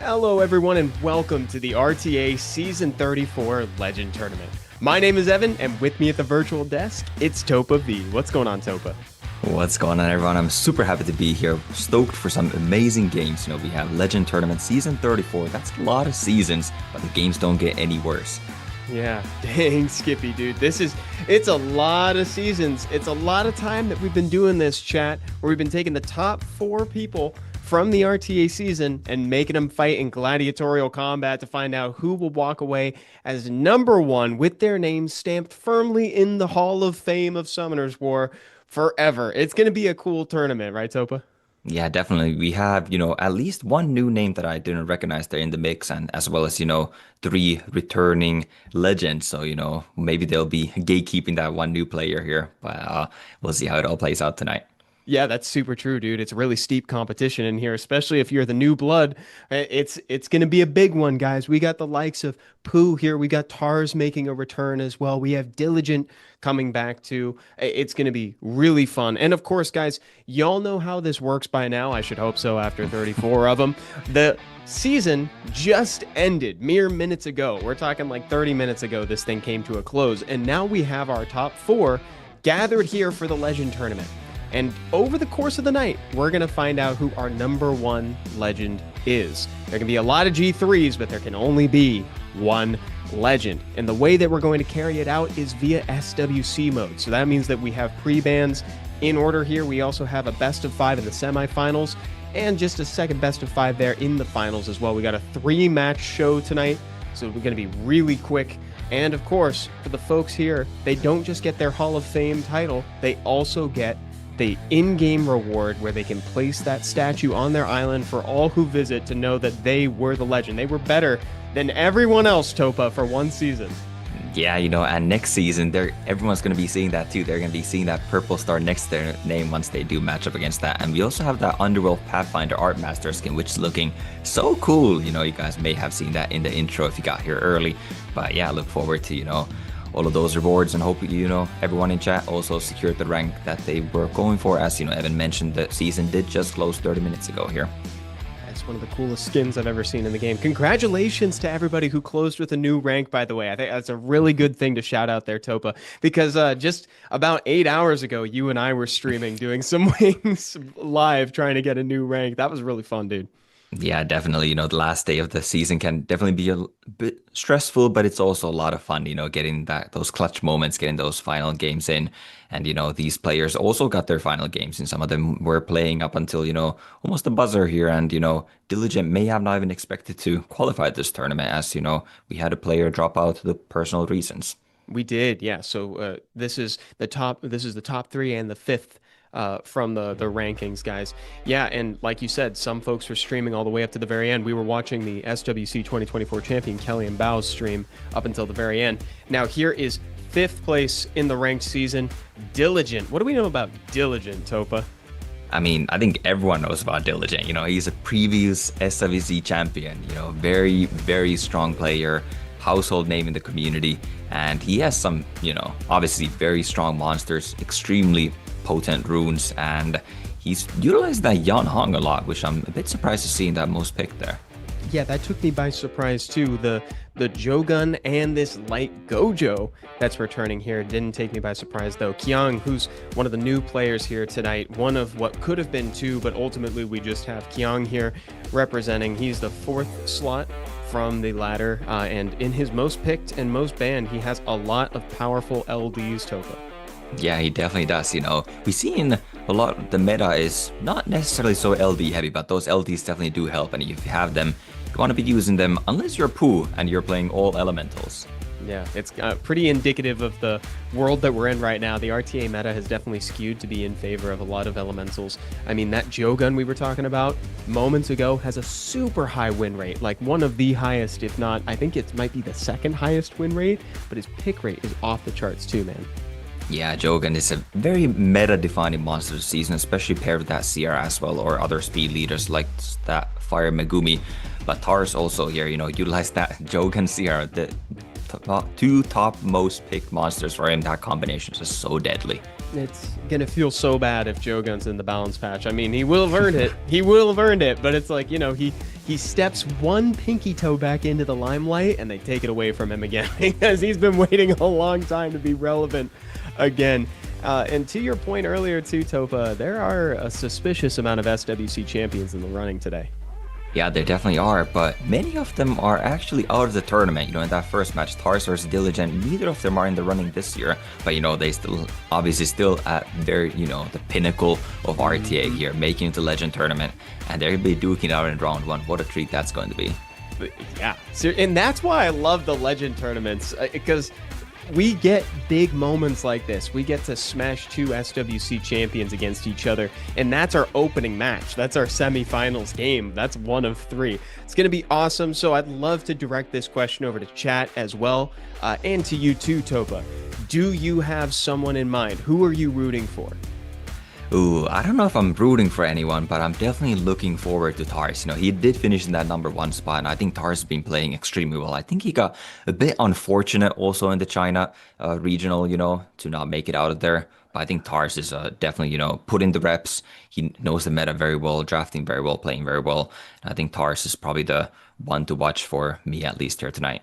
Hello everyone and welcome to the RTA Season 34 Legend Tournament. My name is Evan and with me at the virtual desk, it's Topa V. What's going on, Topa? What's going on, everyone? I'm super happy to be here. Stoked for some amazing games. We have Legend Tournament Season 34. That's a lot of seasons, but the games don't get any worse. Yeah, dang Skippy, dude. It's a lot of seasons. It's a lot of time that we've been doing this, chat, where we've been taking the top 4 people from the RTA season and making them fight in gladiatorial combat to find out who will walk away as number 1 with their names stamped firmly in the Hall of Fame of Summoners War forever. It's going to be a cool tournament, right, Topa? Yeah, definitely. We have, at least one new name that I didn't recognize there in the mix, and as well as, 3 returning legends. So, maybe they'll be gatekeeping that one new player here, but we'll see how it all plays out tonight. Yeah, that's super true, dude. It's a really steep competition in here, especially if you're the new blood. It's going to be a big one, guys. We got the likes of Pooh here. We got Tars making a return as well. We have Diligent coming back too. It's going to be really fun. And of course, guys, y'all know how this works by now. I should hope so after 34 of them. The season just ended mere minutes ago. We're talking like 30 minutes ago this thing came to a close. And now we have our top 4 gathered here for the Legend Tournament. And over the course of the night, we're going to find out who our number 1 legend is. There can be a lot of G3s, but there can only be one legend. And the way that we're going to carry it out is via SWC mode. So that means that we have pre-bans in order here. We also have a best of 5 in the semifinals and just a second best of 5 there in the finals as well. We got a 3-match show tonight, so we're going to be really quick. And of course, for the folks here, they don't just get their Hall of Fame title, they also get the in-game reward where they can place that statue on their island for all who visit to know that they were the legend. They were better than everyone else, Topa, for one season. Yeah, and next season, everyone's going to be seeing that too. They're going to be seeing that purple star next to their name once they do match up against that. And we also have that Underworld Pathfinder Art Master skin, which is looking so cool. You guys may have seen that in the intro if you got here early. But yeah, look forward to, all of those rewards, and hope everyone in chat also secured the rank that they were going for. As Evan mentioned, the season did just close 30 minutes ago here. That's one of the coolest skins I've ever seen in the game. Congratulations to everybody who closed with a new rank, by the way. I think that's a really good thing to shout out there, Topa, because just about 8 hours ago, you and I were streaming, doing some wings live, trying to get a new rank. That was really fun, dude. Yeah, definitely. The last day of the season can definitely be a bit stressful, but it's also a lot of fun, getting those clutch moments, getting those final games in. And, these players also got their final games, and some of them were playing up until, almost the buzzer here. And, Diligent may have not even expected to qualify this tournament, as, we had a player drop out due to personal reasons. We did, yeah. So this is the top 3 and the 5th. From the rankings, guys. Yeah, and like you said, some folks were streaming all the way up to the very end. We were watching the SWC 2024 champion Kelly and Bao's stream up until the very end. Now here is 5th place in the ranked season, Diligent. What do we know about Diligent, Topa? I mean, I think everyone knows about Diligent. He's a previous SWC champion, very, very strong player, household name in the community, and he has some, obviously very strong monsters, extremely potent runes, and he's utilized that Yan Hong a lot, which I'm a bit surprised to see in that most pick there. Yeah, that took me by surprise too. The Jogun and this light Gojo that's returning here didn't take me by surprise though. Qiang, who's one of the new players here tonight, one of what could have been 2, but ultimately we just have Qiang here representing. He's the 4th slot from the ladder, and in his most picked and most banned, he has a lot of powerful LDs, Topa. Yeah, he definitely does. We've seen a lot, the meta is not necessarily so LD heavy, but those LDs definitely do help. And if you have them, you want to be using them unless you're Pooh and you're playing all elementals. Yeah, it's pretty indicative of the world that we're in right now. The RTA meta has definitely skewed to be in favor of a lot of elementals. I mean, that Jogun we were talking about moments ago has a super high win rate, like one of the highest, if not, I think it might be the 2nd highest win rate, but his pick rate is off the charts too, man. Yeah, Jogan is a very meta-defining monster this season, especially paired with that CR as well, or other speed leaders like that Fire Megumi. But Tars also here, utilize that Jogan CR. two top most picked monsters for him. That combination is just so deadly. It's gonna feel so bad if Jogun's in the balance patch. I mean, he will have earned it. He will have earned it, but it's like, you know, he steps one pinky toe back into the limelight and they take it away from him again because he's been waiting a long time to be relevant again. And to your point earlier too, Topa, there are a suspicious amount of SWC champions in the running today. Yeah, there definitely are, but many of them are actually out of the tournament. You know, in that first match, Tars versus Diligent, neither of them are in the running this year. But, you know, they still, obviously still at very, you know, the pinnacle of RTA here, making it to Legend Tournament. And they're going to be duking out in round one. What a treat that's going to be. Yeah, and that's why I love the Legend tournaments, because we get big moments like this. We get to smash two SWC champions against each other, and that's our opening match. That's our semifinals game. That's one of three. It's going to be awesome. So I'd love to direct this question over to chat as well, and to you too, Topa. Do you have someone in mind? Who are you rooting for? Ooh, I don't know if I'm rooting for anyone, but I'm definitely looking forward to Tars. You know, he did finish in that #1 spot, and I think Tars has been playing extremely well. I think he got a bit unfortunate also in the China regional, you know, to not make it out of there. But I think Tars is definitely, you know, put in the reps. He knows the meta very well, drafting very well, playing very well. And I think Tars is probably the one to watch for me, at least here tonight.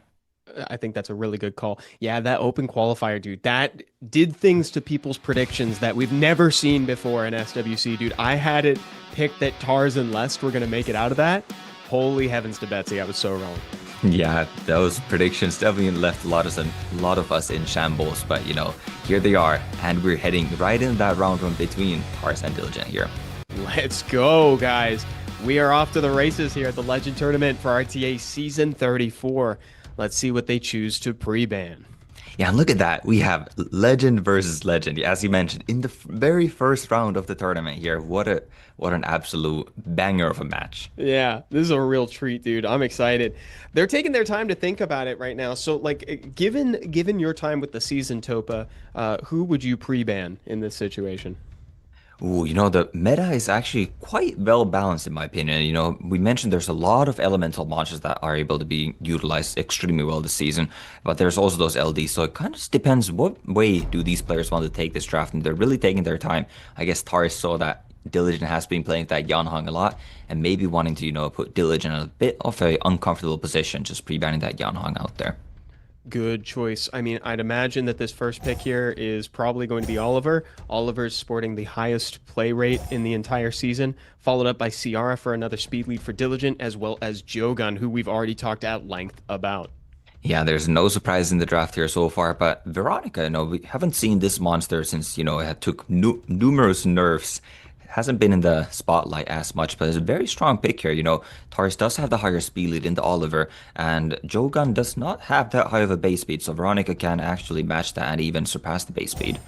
I think that's a really good call. Yeah, that open qualifier, dude, that did things to people's predictions that we've never seen before in SWC, dude. I had it picked that Tars and Lest were going to make it out of that. Holy heavens to Betsy, I was so wrong. Yeah, those predictions definitely left a lot of us in shambles, but you know, here they are, and we're heading right in that round one between Tars and Diligent here. Let's go, guys. We are off to the races here at the Legend Tournament for RTA Season 34. Let's see what they choose to pre-ban. Yeah, and look at that. We have Legend versus Legend, as you mentioned, in the very first round of the tournament here. What an absolute banger of a match. Yeah, this is a real treat, dude. I'm excited. They're taking their time to think about it right now. So, like, given your time with the season, Topa, who would you pre-ban in this situation? Ooh, you know, the meta is actually quite well balanced in my opinion. You know, we mentioned there's a lot of elemental monsters that are able to be utilized extremely well this season, but there's also those LDs. So it kind of just depends what way do these players want to take this draft, and they're really taking their time. I guess Tars saw that Diligent has been playing that Yanhong a lot, and maybe wanting to, you know, put Diligent in a bit of a uncomfortable position, just pre-banning that Yanhong out there. Good choice. I mean, I'd imagine that this first pick here is probably going to be Oliver. Oliver's sporting the highest play rate in the entire season, followed up by Ciara for another speed lead for Diligent, as well as Jogun, who we've already talked at length about. Yeah, there's no surprise in the draft here so far, but Veronica, you know, we haven't seen this monster since, you know, it took numerous nerfs. Hasn't been in the spotlight as much, but it's a very strong pick here. You know, Tars does have the higher speed lead in the Oliver, and Jogun does not have that high of a base speed, so Veronica can actually match that and even surpass the base speed.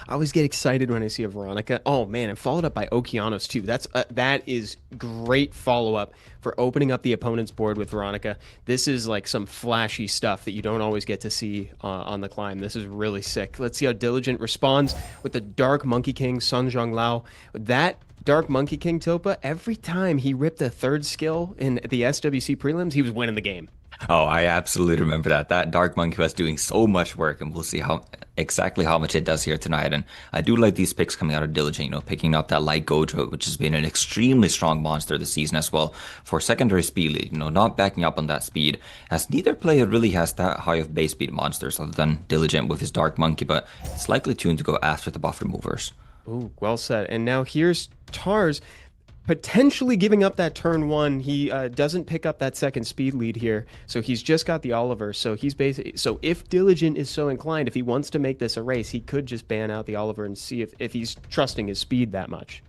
I always get excited when I see a Veronica. Oh man, and followed up by Okeanos too. That is great follow up for opening up the opponent's board with Veronica. This is like some flashy stuff that you don't always get to see on the climb. This is really sick. Let's see how Diligent responds with the Dark Monkey King Sun Zhong Lao. That Dark Monkey King Topa, every time he ripped a third skill in the SWC prelims, he was winning the game. Oh, I absolutely remember that. That Dark Monkey was doing so much work, and we'll see how exactly how much it does here tonight. And I do like these picks coming out of Diligent, you know, picking up that Light Gojo, which has been an extremely strong monster this season as well for secondary speed lead, you know, not backing up on that speed, as neither player really has that high of base speed monsters other than Diligent with his Dark Monkey, but it's likely tuned to go after the buff removers. Ooh, well said. And now here's Tars potentially giving up that turn one. He doesn't pick up that second speed lead here, so he's just got the Oliver. So he's basically, so if Diligent is so inclined, if he wants to make this a race, he could just ban out the Oliver and see if he's trusting his speed that much.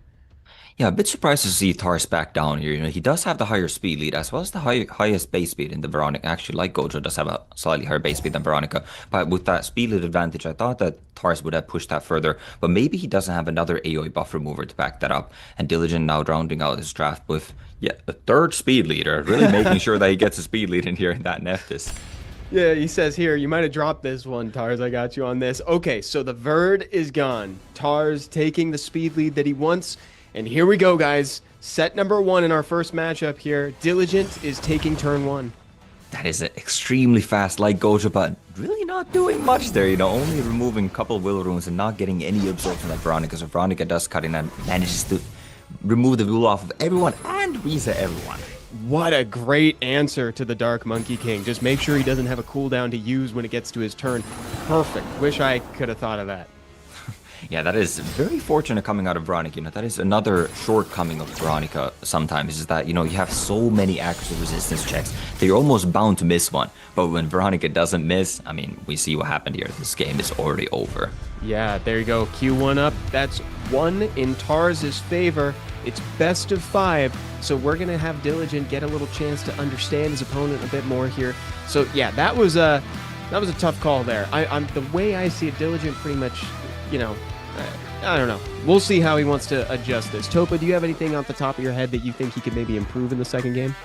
Yeah, a bit surprised to see Tars back down here. You know, he does have the higher speed lead as well as the highest base speed in the Veronica. Actually, like Gojo does have a slightly higher base speed than Veronica. But with that speed lead advantage, I thought that Tars would have pushed that further. But maybe he doesn't have another AoE buff remover to back that up. And Diligent now rounding out his draft with, yeah, a third speed leader. Really making sure that he gets a speed lead in here in that Nephthys. Yeah, he says here, you might have dropped this one, Tars. I got you on this. Okay, so the Verd is gone. Tars taking the speed lead that he wants. And here we go, guys. Set number one in our first matchup here. Diligent is taking turn one. That is an extremely fast Light Gojo, but really not doing much there, only removing a couple of will runes and not getting any absorption like Veronica. So Veronica does cut in and manages to remove the will off of everyone and reset everyone. What a great answer to the Dark Monkey King. Just make sure he doesn't have a cooldown to use when it gets to his turn. Perfect. Wish I could have thought of that. Yeah, that is very fortunate coming out of Veronica. That is another shortcoming of Veronica sometimes, is that, you have so many accuracy resistance checks that you're almost bound to miss one. But when Veronica doesn't miss, I mean, we see what happened here. This game is already over. Yeah, there you go. Q1 up. That's 1 in Tarz's favor. It's best of 5. So we're going to have Diligent get a little chance to understand his opponent a bit more here. So yeah, that was a tough call there. I'm the way I see it, Diligent pretty much, I don't know. We'll see how he wants to adjust this. Topa, do you have anything off the top of your head that you think he could maybe improve in the second game?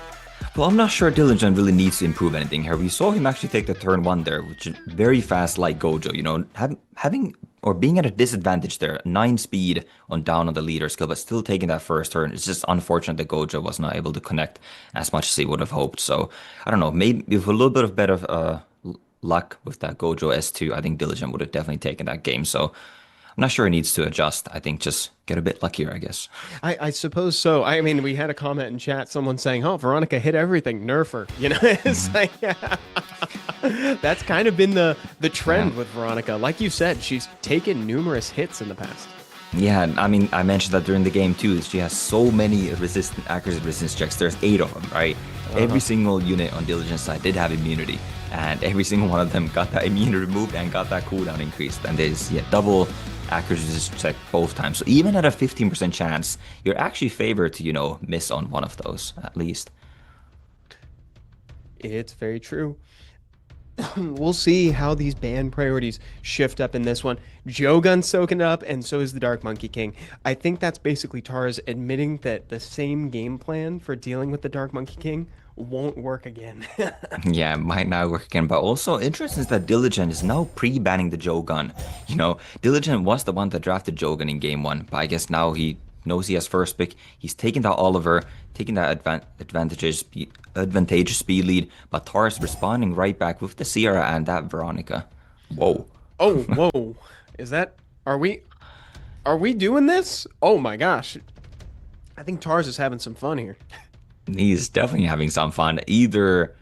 Well, I'm not sure Diligent really needs to improve anything here. We saw him actually take the turn 1 there, which is very fast like Gojo. Having or being at a disadvantage there, 9 speed on down on the leader skill, but still taking that first turn. It's just unfortunate that Gojo was not able to connect as much as he would have hoped. So, I don't know, maybe with a little bit of better luck with that Gojo S2, I think Diligent would have definitely taken that game. So, I'm not sure he needs to adjust. I think just get a bit luckier, I guess. I suppose so. I mean, we had a comment in chat, someone saying, "Oh, Veronica hit everything, nerf her." It's like that's kind of been the trend with Veronica. Like you said, she's taken numerous hits in the past. Yeah, I mean, I mentioned that during the game too. She has so many accuracy resistance checks. There's 8 of them, right? Every single unit on Diligence side did have immunity, and every single one of them got that immunity removed and got that cooldown increased. And there's double accuracy check both times. So even at a 15% chance, you're actually favored to, miss on one of those at least. It's very true. We'll see how these ban priorities shift up in this one. Jogun's soaking it up, and so is the Dark Monkey King. I think that's basically Tars admitting that the same game plan for dealing with the Dark Monkey King won't work again. Yeah, it might not work again. But also interesting is that Diligent is now pre-banning the Jogun. Diligent was the one that drafted Jogun in game 1, but I guess now he knows he has first pick. He's taking that Oliver, taking that advantageous speed lead, but Tars responding right back with the Sierra and that Veronica. Whoa. Oh, whoa. Are we doing this? Oh my gosh. I think Tars is having some fun here. He's definitely having some fun. Either,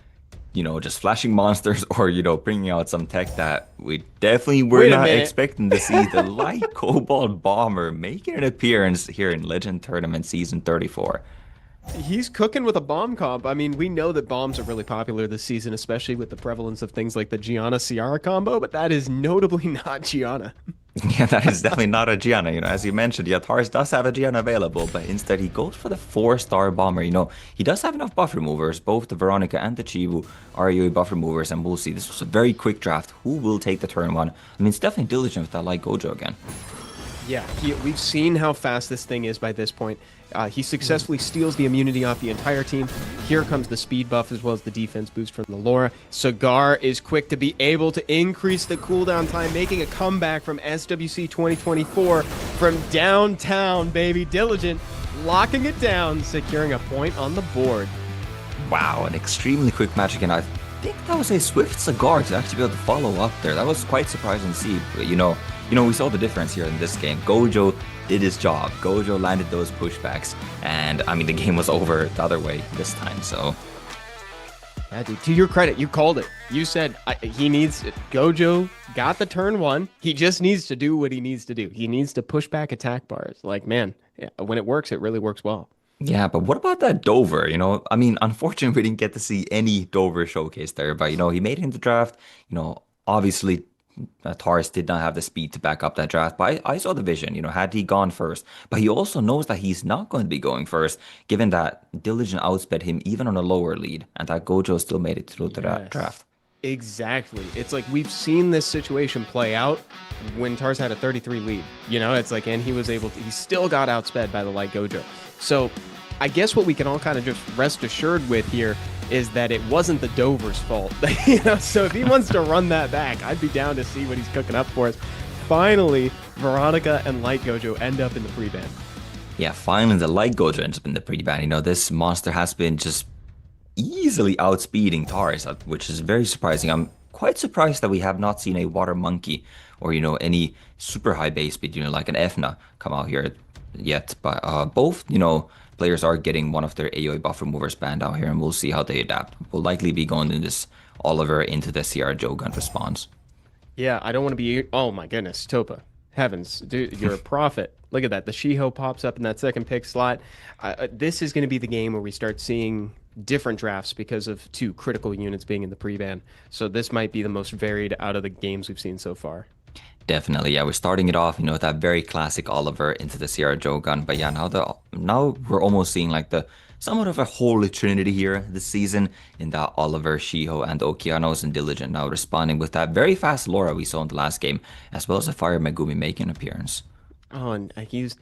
just flashing monsters or, bringing out some tech that we definitely were not expecting to see. The Light Cobalt Bomber making an appearance here in Legend Tournament Season 34. He's cooking with a bomb comp. I mean, we know that bombs are really popular this season, especially with the prevalence of things like the Gianna-Ciara combo, but that is notably not Gianna. Yeah, that is definitely not a Gianna. As you mentioned, Tars does have a Gianna available, but instead he goes for the 4-star bomber. He does have enough buff removers. Both the Veronica and the Chibu are AoE buff removers, and we'll see. This was a very quick draft. Who will take the turn 1? I mean, it's definitely Diligent with that Light Gojo again. Yeah, we've seen how fast this thing is by this point. He successfully steals the immunity off the entire team. Here comes the speed buff as well as the defense boost from the Laura. Cigar is quick to be able to increase the cooldown time, making a comeback from SWC 2024 from downtown, baby. Diligent locking it down, securing a point on the board. Wow, an extremely quick match again. I think that was a swift Cigar to actually be able to follow up there. That was quite surprising to see. But, we saw the difference here in this game. Gojo did his job. Gojo landed those pushbacks, and I mean the game was over the other way this time. So, yeah, dude, to your credit, you called it. You said Gojo got the turn 1. He just needs to do what he needs to do. He needs to push back attack bars. Like, man, when it works, it really works well. Yeah, but what about that Dover? I mean, unfortunately, we didn't get to see any Dover showcase there. But he made it in the draft. Obviously. Tars did not have the speed to back up that draft, but I saw the vision, had he gone first. But he also knows that he's not going to be going first, given that Diligent outsped him even on a lower lead, and that Gojo still made it through the draft. Exactly. It's like we've seen this situation play out when Tars had a 33 lead. It's like, and he still got outsped by the Light Gojo. So I guess what we can all kind of just rest assured with here is that it wasn't the Dover's fault. So if he wants to run that back, I'd be down to see what he's cooking up for us. Finally, Veronica and Light Gojo end up in the pre-ban. Yeah, finally the Light Gojo ends up in the pre-ban. This monster has been just easily outspeeding Tars, which is very surprising. I'm quite surprised that we have not seen a water monkey or, any super high base speed, like an Efna come out here yet. But both, players are getting one of their AoE buff removers banned out here, and we'll see how they adapt. We'll likely be going in this Oliver into the CR Jogun response. Yeah, I don't want to be. Oh my goodness, Topa. Heavens, dude, you're a prophet. Look at that. The Shiho pops up in that second pick slot. This is going to be the game where we start seeing different drafts because of two critical units being in the pre-ban. So this might be the most varied out of the games we've seen so far. Definitely, yeah. We're starting it off, with that very classic Oliver into the CR Jogun. But yeah, now we're almost seeing like the somewhat of a holy trinity here this season in that Oliver, Shiho, and Okeanos and Diligent now responding with that very fast Laura we saw in the last game, as well as a Fire Megumi making an appearance. Oh, and he's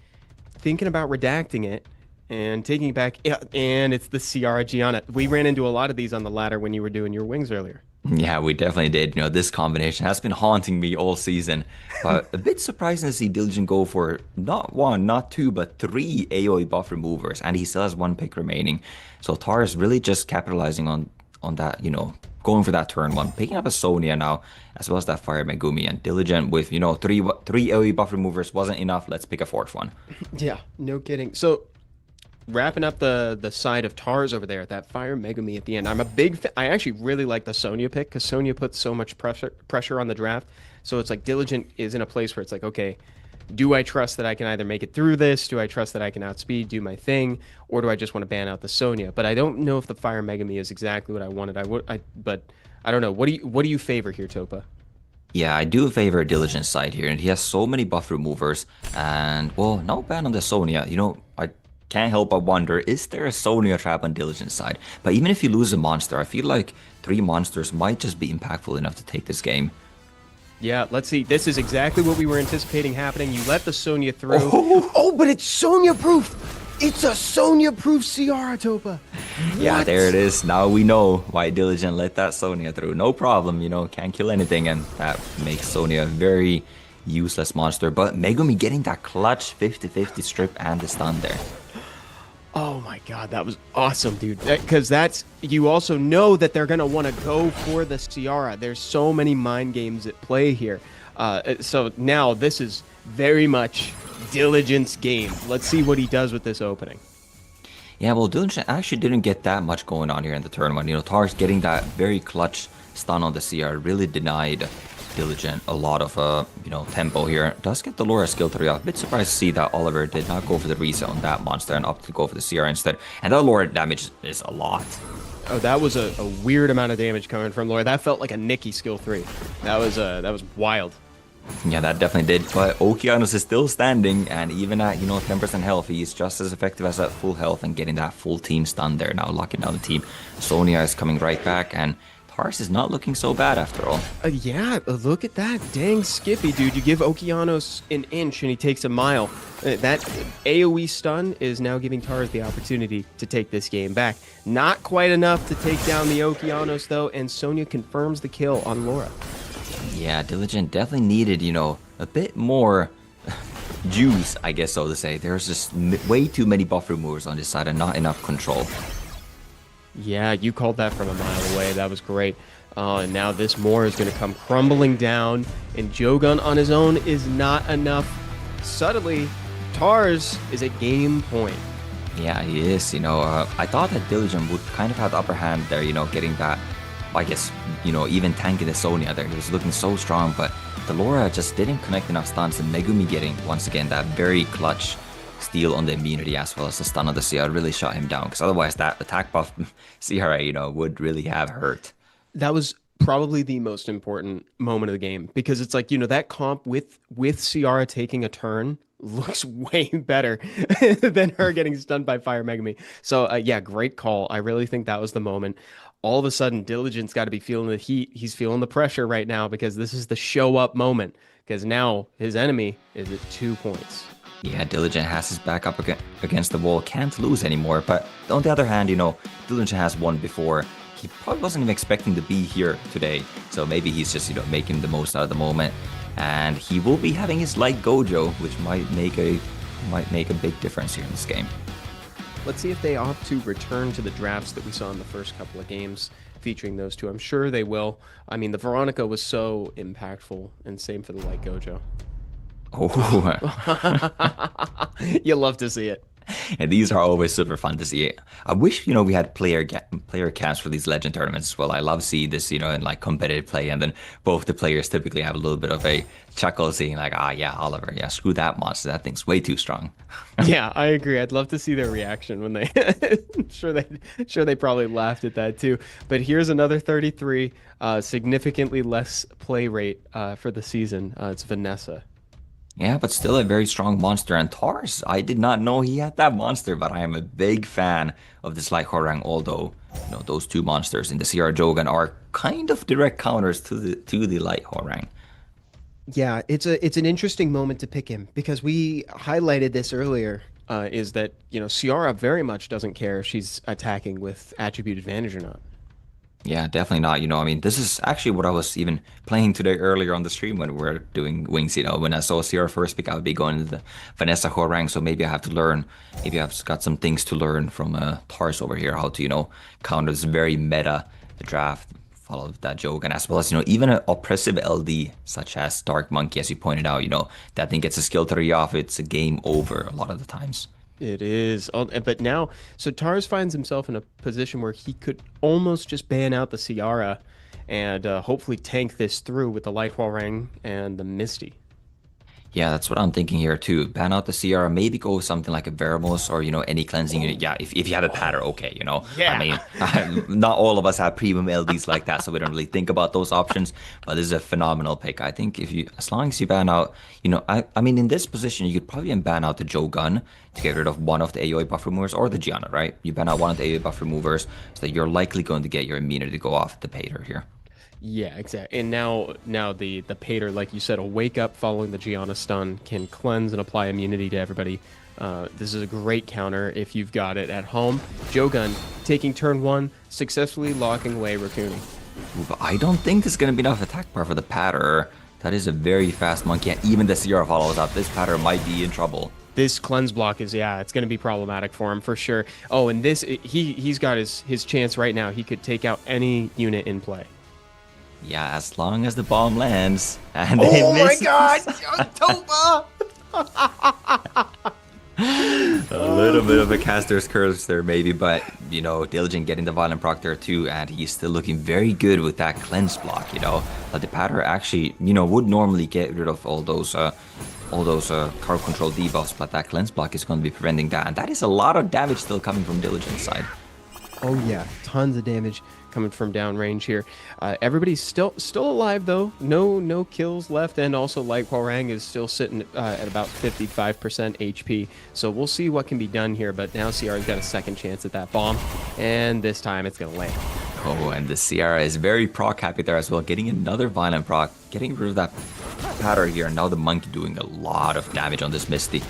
thinking about redacting it and taking it back. Yeah, and it's the Ciara Gianna. We ran into a lot of these on the ladder when you were doing your wings earlier. Yeah, we definitely did. This combination has been haunting me all season, but a bit surprising to see Diligent go for not one, not two, but three AoE buff removers, and he still has one pick remaining. So Tar is really just capitalizing on that, going for that turn one, picking up a Sonya now, as well as that Fire Megumi, and Diligent with, three AoE buff removers wasn't enough. Let's pick a fourth one. Yeah, no kidding. So wrapping up the side of Tars over there, that Fire Megumi at the end. I'm a big fan. I actually really like the Sonya pick because Sonya puts so much pressure on the draft. So it's like Diligent is in a place where it's like, okay, do I trust that I can either make it through this? Do I trust that I can outspeed, do my thing, or do I just want to ban out the Sonya? But I don't know if the Fire Megumi is exactly what I wanted. But I don't know. What do you favor here, Topa? Yeah, I do favor Diligent's side here, and he has so many buff removers, and well, no ban on the Sonya. I can't help but wonder, is there a Sonya trap on Diligent's side? But even if you lose a monster, I feel like 3 monsters might just be impactful enough to take this game. Yeah, let's see. This is exactly what we were anticipating happening. You let the Sonya through. Oh, but it's Sonya proof. It's a Sonya proof Ciara, Topa. Yeah, What? there it is. Now we know why Diligent let that Sonya through. No problem, can't kill anything, and that makes Sonya a very useless monster. But Megumi getting that clutch 50-50 strip and the stun there. Oh my God, that was awesome, dude. Because you also know that they're gonna want to go for the Ciara. There's so many mind games at play here. So now this is very much Diligent's game. Let's see what he does with this opening. Yeah, well, Diligent actually didn't get that much going on here in the tournament. Tar's getting that very clutch stun on the CR really denied Diligent a lot of tempo here. Does get the Laura skill 3 off. A bit surprised to see that Oliver did not go for the reset on that monster and opted to go for the CR instead. And that Laura damage is a lot. Oh, that was a weird amount of damage coming from Laura. That felt like a Nikki skill 3. That was wild. Yeah, that definitely did. But Okeanos is still standing, and even at 10% health, he's just as effective as at full health and getting that full team stun there now, locking down the team. Sonya is coming right back, and Tars is not looking so bad after all. Yeah, look at that. Dang Skippy, dude. You give Okeanos an inch and he takes a mile. That AoE stun is now giving Tars the opportunity to take this game back. Not quite enough to take down the Okeanos, though, and Sonya confirms the kill on Laura. Yeah, Diligent definitely needed, a bit more juice, I guess so to say. There's just way too many buff removers on this side and not enough control. Yeah, you called that from a mile away. That was great. And now this more is going to come crumbling down, and Jogun on his own is not enough. Suddenly, Tars is at game point. Yeah, he is. I thought that Diligent would kind of have the upper hand there, getting that, I guess, even tanking the Sonya there. He was looking so strong, but the Laura just didn't connect enough stuns, and Megumi getting, once again, that very clutch steal on the immunity as well as the stun on the CR really shot him down, because otherwise that attack buff CRA, would really have hurt. That was probably the most important moment of the game, because it's like, that comp with Ciara taking a turn looks way better than her getting stunned by Fire Megami. So yeah, great call. I really think that was the moment. All of a sudden, Diligent's got to be feeling the heat. He's feeling the pressure right now, because this is the show up moment, because now his enemy is at 2 points. Yeah, Diligent has his back up against the wall, can't lose anymore. But on the other hand, Diligent has won before. He probably wasn't even expecting to be here today. So maybe he's just, making the most out of the moment. And he will be having his light Gojo, which might make a big difference here in this game. Let's see if they opt to return to the drafts that we saw in the first couple of games featuring those two. I'm sure they will. I mean, the Veronica was so impactful, and same for the Light Gojo. Oh, You love to see it. and these are always super fun to see. I wish, we had player camps for these legend tournaments as well. I love seeing this, in like competitive play, and then both the players typically have a little bit of a chuckle, seeing like, ah, yeah, Oliver, yeah, screw that monster, that thing's way too strong. Yeah, I agree. I'd love to see their reaction when they sure they probably laughed at that too. But here's another 33, significantly less play rate for the season. It's Vanessa. Yeah, but still a very strong monster. And Tars, I did not know he had that monster, but I am a big fan of this Light Horang, although, those two monsters in the CR Jogan are kind of direct counters to the Light Horang. Yeah, it's an interesting moment to pick him because we highlighted this earlier. Is that Ciara very much doesn't care if she's attacking with attribute advantage or not. Yeah, definitely not. I mean, this is actually what I was even playing today earlier on the stream when we were doing wings. When I saw Sierra first pick, I would be going to the Vanessa Horang. So maybe I have to learn. Maybe I've got some things to learn from Tars over here, how to, counter this very meta draft, follow that joke. And as well as, even an oppressive LD such as Dark Monkey, as you pointed out, that thing gets a skill 3 off. It's a game over a lot of the times. It is. But now, so Tars finds himself in a position where he could almost just ban out the Ciara and hopefully tank this through with the Light Huarang and the Misty. Yeah, that's what I'm thinking here too. Ban out the CR, maybe go with something like a Veramos or, any cleansing unit. Yeah, if you have a patter, okay, Yeah. I mean, not all of us have premium LDs like that, so we don't really think about those options. But this is a phenomenal pick. I think as long as you ban out, I mean, in this position, you could probably ban out the Joe Gun to get rid of one of the AoE buff removers or the Gianna, right? You ban out one of the AoE buff removers so that you're likely going to get your immunity to go off the Pater here. Yeah, exactly. And now the Pater, like you said, will wake up following the Gianna stun, can cleanse and apply immunity to everybody. This is a great counter if you've got it at home. Jogun taking turn 1, successfully locking away Rakuni. But I don't think there's going to be enough attack power for the Patter. That is a very fast monkey, and even the CR follows up. This Patter might be in trouble. This cleanse block is, it's going to be problematic for him for sure. Oh, and he's got his chance right now. He could take out any unit in play. Yeah, as long as the bomb lands and oh they miss. My God, Topa! A little bit of a caster's curse there, maybe, but Diligent getting the violent proc there too, and he's still looking very good with that cleanse block. But the Patter actually, would normally get rid of all those card control debuffs, but that cleanse block is going to be preventing that, and that is a lot of damage still coming from Diligent's side. Oh yeah, tons of damage coming from downrange here. Everybody's still alive though. No kills left, and also Light Huarang is still sitting at about 55% HP. So we'll see what can be done here. But now Ciara's got a second chance at that bomb, and this time it's gonna land. Oh, and the Ciara is very proc happy there as well, getting another violent proc, getting rid of that Patter here. Now the monkey doing a lot of damage on this Misty.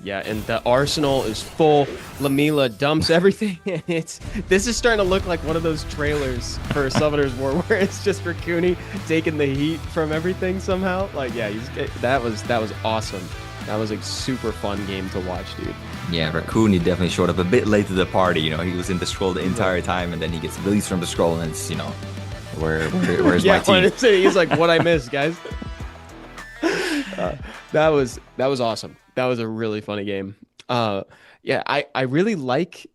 Yeah, and the arsenal is full. Lamila dumps everything. This is starting to look like one of those trailers for Summoner's War where it's just Rakuni taking the heat from everything somehow. Like, yeah, that was awesome. That was a super fun game to watch, dude. Yeah, Rakuni definitely showed up a bit late to the party. He was in the scroll the entire time, and then he gets released from the scroll, and it's where's my team? He's like, what I missed, guys. That was awesome. That was a really funny game. I really like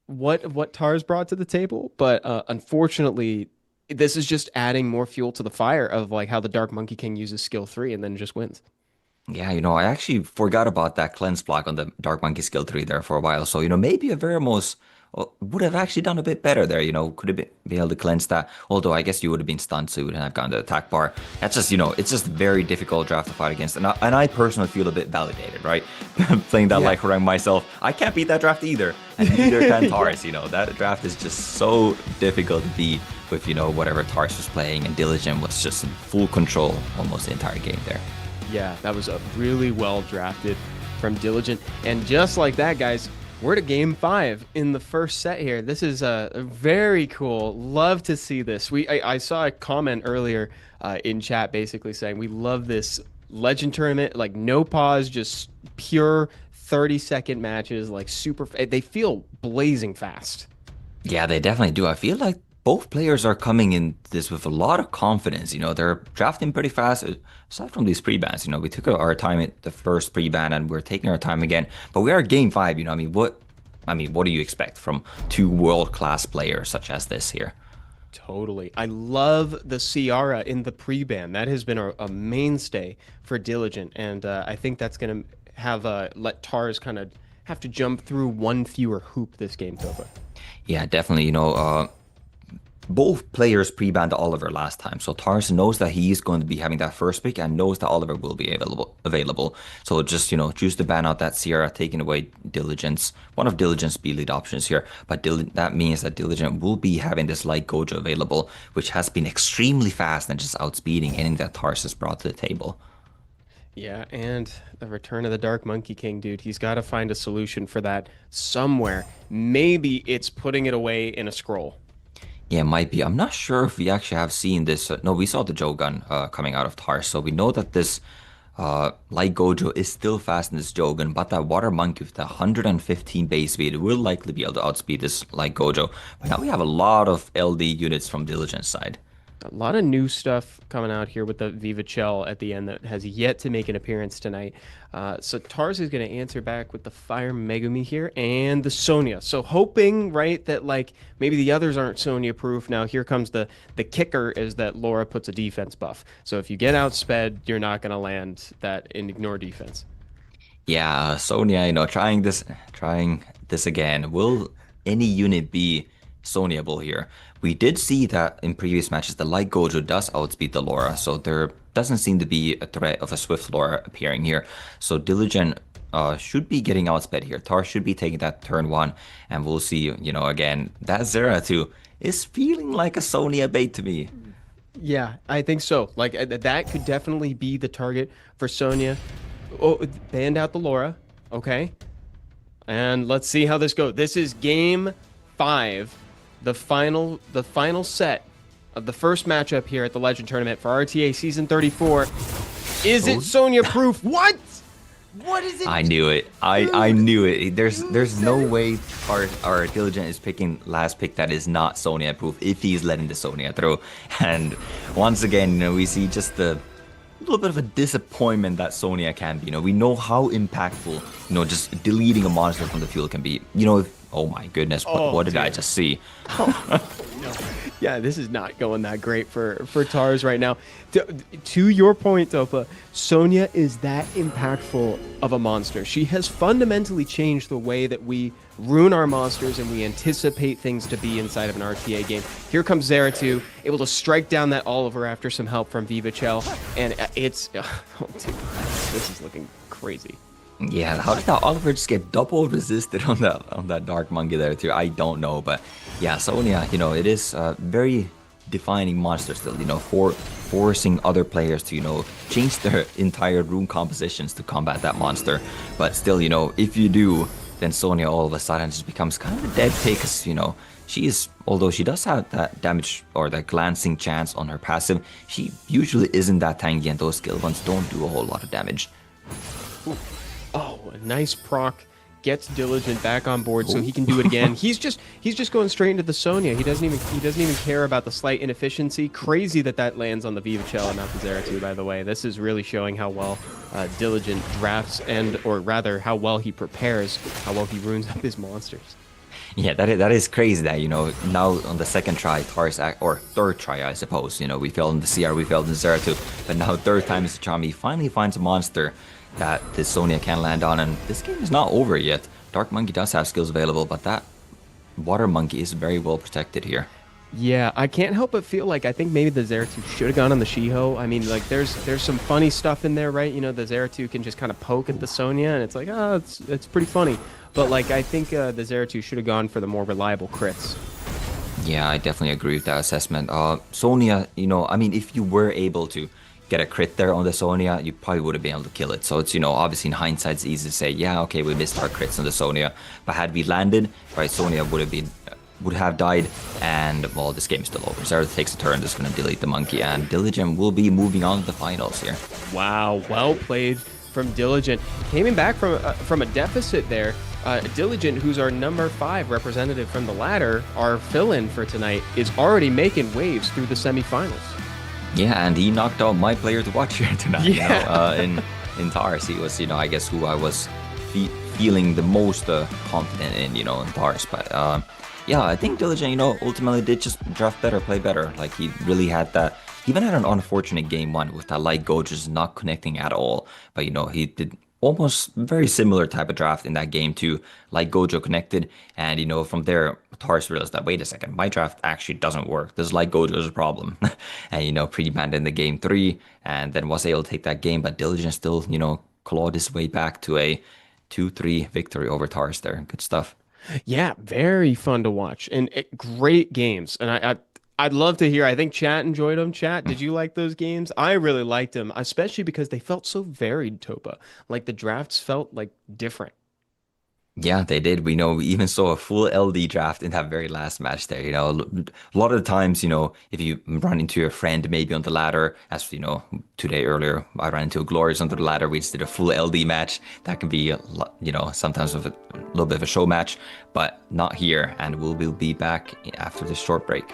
what Tars brought to the table, but unfortunately, this is just adding more fuel to the fire of like how the Dark Monkey King uses skill 3 and then just wins. Yeah, I actually forgot about that cleanse block on the Dark Monkey skill 3 there for a while. So, maybe a Veramos would have actually done a bit better there, could have be able to cleanse that. Although I guess you would have been stunned, so you wouldn't have gotten the attack bar. That's just, it's just very difficult draft to fight against. And I personally feel a bit validated, right? Playing that Light Horang myself, I can't beat that draft either. And neither can Tars, That draft is just so difficult to beat with, whatever Tars was playing. And Diligent was just in full control almost the entire game there. Yeah, that was a really well drafted from Diligent. And just like that, guys, we're to game 5 in the first set here. This is very cool. Love to see this. I saw a comment earlier in chat basically saying we love this legend tournament, like no pause, just pure 30-second matches, like they feel blazing fast. Yeah, they definitely do. I feel like both players are coming in this with a lot of confidence. They're drafting pretty fast. Aside from these pre-bans, we took our time at the first pre-ban and we're taking our time again. But we are at game 5, what do you expect from two world-class players such as this here? Totally. I love the Ciara in the pre-ban. That has been a mainstay for Diligent, and I think that's going to have let Tars kind of have to jump through one fewer hoop this game, Topa. Yeah, definitely. Both players pre-banned Oliver last time, so Tars knows that he's going to be having that first pick and knows that Oliver will be available. So just, choose to ban out that Sierra, taking away Diligence, one of Diligent's B-lead options here. But that means that Diligent will be having this light Gojo available, which has been extremely fast and just outspeeding anything that Tars has brought to the table. Yeah, and the return of the Dark Monkey King, dude. He's got to find a solution for that somewhere. Maybe it's putting it away in a scroll. Yeah, it might be. I'm not sure if we actually have seen this. No, we saw the Jogan coming out of Tars, so we know that this Light Gojo is still fast in this Jogan, but that Water Monkey with the 115 base speed will likely be able to outspeed this Light Gojo. But now we have a lot of LD units from Diligence side. A lot of new stuff coming out here with the Viva Chell at the end that has yet to make an appearance tonight. So Tars is going to answer back with the Fire Megumi here and the Sonya. So hoping, right, that like maybe the others aren't Sonya proof. Now here comes the kicker is that Laura puts a defense buff. So if you get outsped, you're not going to land that and ignore defense. Yeah, Sonya, trying this again. Will any unit be Sonyable here? We did see that in previous matches, the Light Gojo does outspeed the Laura, so there doesn't seem to be a threat of a Swift Laura appearing here. So Diligent should be getting outsped here. Tar should be taking that turn 1, and we'll see, again, that Zeratul is feeling like a Sonya bait to me. Yeah, I think so. Like, that could definitely be the target for Sonya. Oh, banned out the Laura. Okay. And let's see how this goes. This is game 5. The final set of the first matchup here at the Legend Tournament for RTA Season 34. Is it Sonya proof? What? What is it? I knew it. I knew it. There's no way our Diligent is picking last pick that is not Sonya proof if he's letting the Sonya through. And once again, we see just the little bit of a disappointment that Sonya can be. We know how impactful, just deleting a monster from the field can be. Oh my goodness, what did I just see? No. Yeah, this is not going that great for Tars right now. To your point, Topa, Sonya is that impactful of a monster. She has fundamentally changed the way that we rune our monsters and we anticipate things to be inside of an RTA game. Here comes Zeratul, able to strike down that Oliver after some help from Viva Chell, and it's... Oh, dude, this is looking crazy. Yeah, how did that Oliver just get double resisted on that Dark Monkey there too? I don't know, but yeah, Sonya, it is a very defining monster still, forcing other players to, change their entire rune compositions to combat that monster. But still, if you do, then Sonya all of a sudden just becomes kind of a dead pick, because, she is, although she does have that damage or that glancing chance on her passive, she usually isn't that tanky, and those skill ones don't do a whole lot of damage. Ooh. Oh, a nice proc gets Diligent back on board so he can do it again. He's just going straight into the Sonya. He doesn't even care about the slight inefficiency. Crazy that lands on the Viva Chell and not the Zeratul, by the way. This is really showing how well Diligent drafts or rather how well he prepares, how well he runes up his monsters. Yeah, that is crazy that, now on the second try, Tars, or third try, I suppose, we failed in the CR, we failed in Zeratul, but now third time is the charm. He finally finds a monster that this Sonya can land on, and this game is not over yet. Dark Monkey does have skills available, but that Water Monkey is very well protected here. Yeah, I can't help but feel like I think maybe the Zeratul should have gone on the Shiho. I mean, like there's some funny stuff in there, right? The Zeratul can just kind of poke at the Sonya, and it's like, oh, it's pretty funny. But like I think the Zeratul should have gone for the more reliable crits. Yeah, I definitely agree with that assessment. Sonya, I mean, if you were able to get a crit there on the Sonya, you probably would have been able to kill it. So it's, obviously in hindsight, it's easy to say, yeah, okay, we missed our crits on the Sonya. But had we landed, right, Sonya would have died, and, well, this game's still over. Zeratul takes a turn, just going to delete the monkey, and Diligent will be moving on to the finals here. Wow, well played from Diligent. Coming back from a deficit there. Diligent, who's our number 5 representative from the ladder, our fill-in for tonight, is already making waves through the semifinals. Yeah, and he knocked out my player to watch here tonight. Yeah. In Tars, he was, I guess who I was feeling the most confident in, in Tars. But yeah, I think Diligent, ultimately did just draft better, play better. Like he really had that. He even had an unfortunate game one with that light go just not connecting at all. But he did almost very similar type of draft in that game too. Like Gojo connected, and from there, Tars realized that wait a second, my draft actually doesn't work. This like Gojo's a problem, and pre-banned in the game 3, and then was able to take that game. But Diligent still, clawed his way back to a 2-3 victory over Tars there. Good stuff. Yeah, very fun to watch and great games. And I'd love to hear. I think chat enjoyed them. Chat, did you like those games? I really liked them, especially because they felt so varied, Topa. Like the drafts felt like different. Yeah, they did. We even saw a full LD draft in that very last match there. A lot of the times, if you run into a friend maybe on the ladder, as today earlier, I ran into a Glorious on the ladder. We just did a full LD match. That can be, sometimes a little bit of a show match, but not here. And we'll be back after this short break.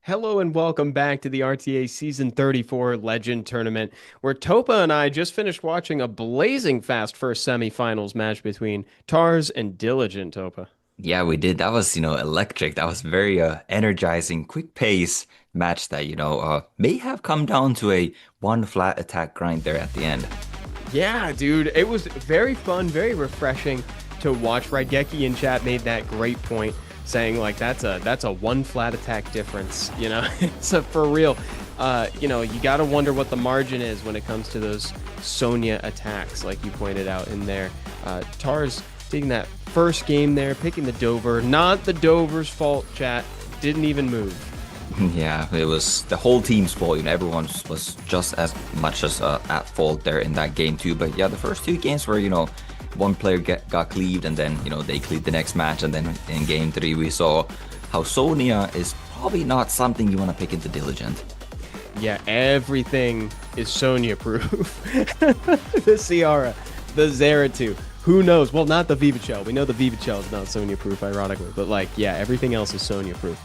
Hello and welcome back to the RTA Season 34 Legend Tournament, where Topa and I just finished watching a blazing fast first semifinals match between Tars and Diligent, Topa. Yeah, we did. That was, electric. That was very energizing, quick pace match that, may have come down to a one flat attack grind there at the end. Yeah, dude, it was very fun, very refreshing to watch. Raigeki in chat made that great point, saying like that's a one flat attack difference. It's for real. You got to wonder what the margin is when it comes to those Sonya attacks, like you pointed out in there. Tars taking that first game there, picking the Dover. Not the Dover's fault, chat. Didn't even move. Yeah, it was the whole team's fault. Everyone was just as much as at fault there in that game too. But yeah, the first two games were, one player got cleaved and then, they cleaved the next match. And then in game three, we saw how Sonya is probably not something you want to pick into Diligent. Yeah, everything is Sonya proof. The Ciara, the Zeratul. Who knows? Well, not the Vivachel. We know the Vivachel is not Sonya proof, ironically. But yeah, everything else is Sonya proof.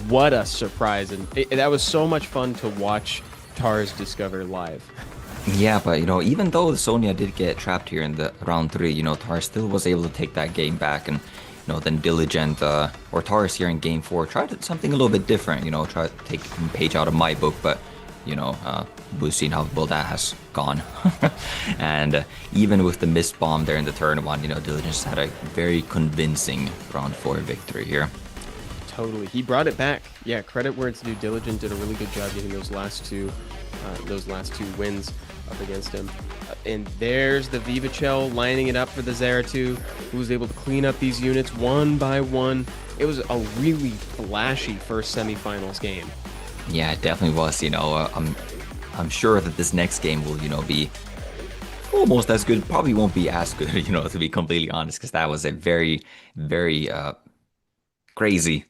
What a surprise. And that was so much fun to watch Tars discover live. Yeah, but even though Sonya did get trapped here in the round three, Tars still was able to take that game back, and then Diligent or Tars here in game four tried something a little bit different. Tried to take a page out of my book, but we've seen how well that has gone. And even with the missed bomb there in the turn one, Diligent just had a very convincing round four victory here. Totally. He brought it back. Yeah, credit where it's due. Diligent did a really good job getting those last two wins up against him. And there's the Vivachel lining it up for the Zeratul, who was able to clean up these units one by one. It was a really flashy first semifinals game. Yeah, it definitely was. I'm sure that this next game will, be almost as good. Probably won't be as good, to be completely honest, because that was a very, very crazy,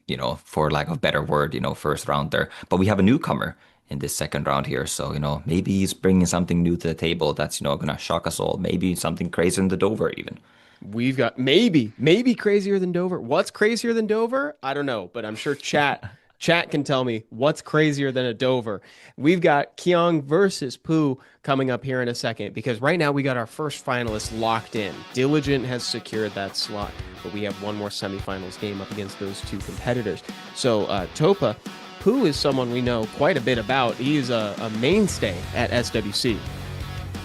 for lack of a better word, first round there. But we have a newcomer in this second round here. So, maybe he's bringing something new to the table that's, going to shock us all. Maybe something crazier than the Dover even. We've got maybe crazier than Dover. What's crazier than Dover? I don't know, but I'm sure chat can tell me what's crazier than a Dover. We've got Qiang versus Pooh coming up here in a second, because right now we got our first finalist locked in. Diligent has secured that slot, but we have one more semifinals game up against those two competitors. So Topa, Pooh is someone we know quite a bit about. He is a mainstay at SWC.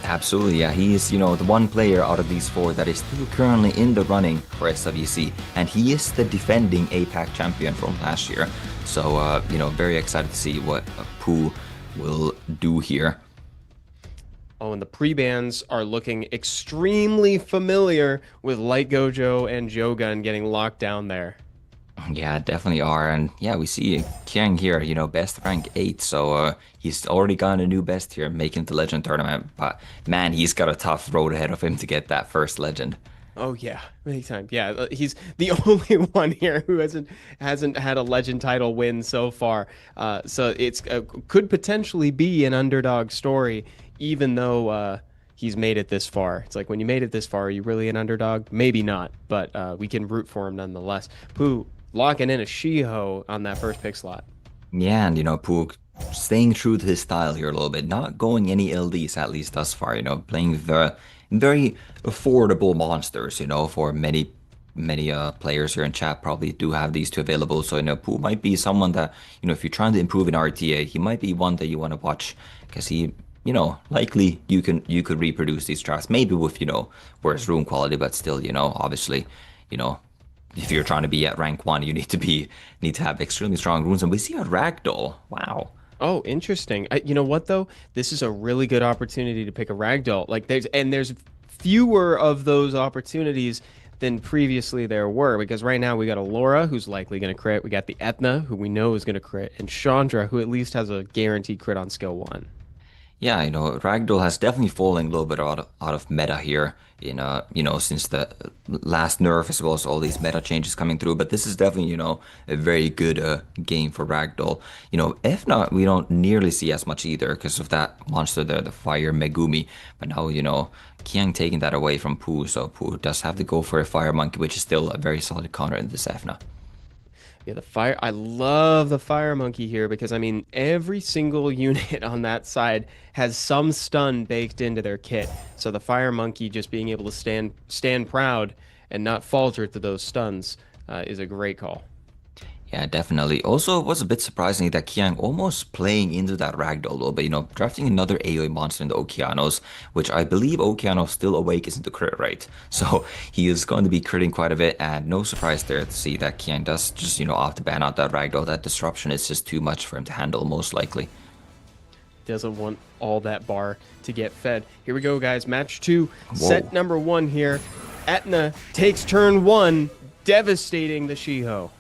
Absolutely, yeah. He is, the one player out of these four that is still currently in the running for SWC, and he is the defending APAC champion from last year. So, very excited to see what Pooh will do here. Oh, and the pre-bans are looking extremely familiar with Light Gojo and Jogun getting locked down there. Yeah, definitely are. And yeah, we see Qiang here, best rank 8. So he's already gotten a new best here, making the legend tournament. But man, he's got a tough road ahead of him to get that first legend. Oh yeah, many times. Yeah, he's the only one here who hasn't had a legend title win so far. So it's could potentially be an underdog story, even though he's made it this far. It's like, when you made it this far, are you really an underdog? Maybe not, but we can root for him nonetheless. Pooh locking in a Shiho on that first pick slot. Yeah, and Pooh staying true to his style here a little bit, not going any LDs at least thus far, playing the very affordable monsters, for many players here in chat probably do have these two available. So, Pooh might be someone that, if you're trying to improve in RTA, he might be one that you want to watch, because he, likely you could reproduce these drafts, maybe with, worse room quality, but still, obviously, if you're trying to be at rank 1, you need to have extremely strong runes. And we see a ragdoll. Wow. Oh, interesting. You know what though? This is a really good opportunity to pick a ragdoll. Like there's fewer of those opportunities than previously there were, because right now we got a Laura who's likely going to crit. We got the Etna, who we know is going to crit, and Chandra, who at least has a guaranteed crit on skill 1. Yeah, Ragdoll has definitely fallen a little bit out of meta here in since the last nerf, as well as all these meta changes coming through. But this is definitely, a very good game for Ragdoll. If not, we don't nearly see as much either because of that monster there, the Fire Megumi. But now, Qiang taking that away from Pooh, so Pooh does have to go for a Fire Monkey, which is still a very solid counter in this Efna. Yeah, the fire. I love the fire monkey here because I mean every single unit on that side has some stun baked into their kit. So the fire monkey just being able to stand proud and not falter to those stuns is a great call. Yeah, definitely. Also, it was a bit surprising that Qiang almost playing into that ragdoll a little bit, drafting another AoE monster in the Okeanos, which I believe Okeanos still awake isn't the crit rate. So he is going to be critting quite a bit, and no surprise there to see that Qiang does just, opt to ban out that ragdoll. That disruption is just too much for him to handle, most likely. Doesn't want all that bar to get fed. Here we go, guys. Match two, Whoa. set number one here. Etna takes turn one, devastating the Shiho.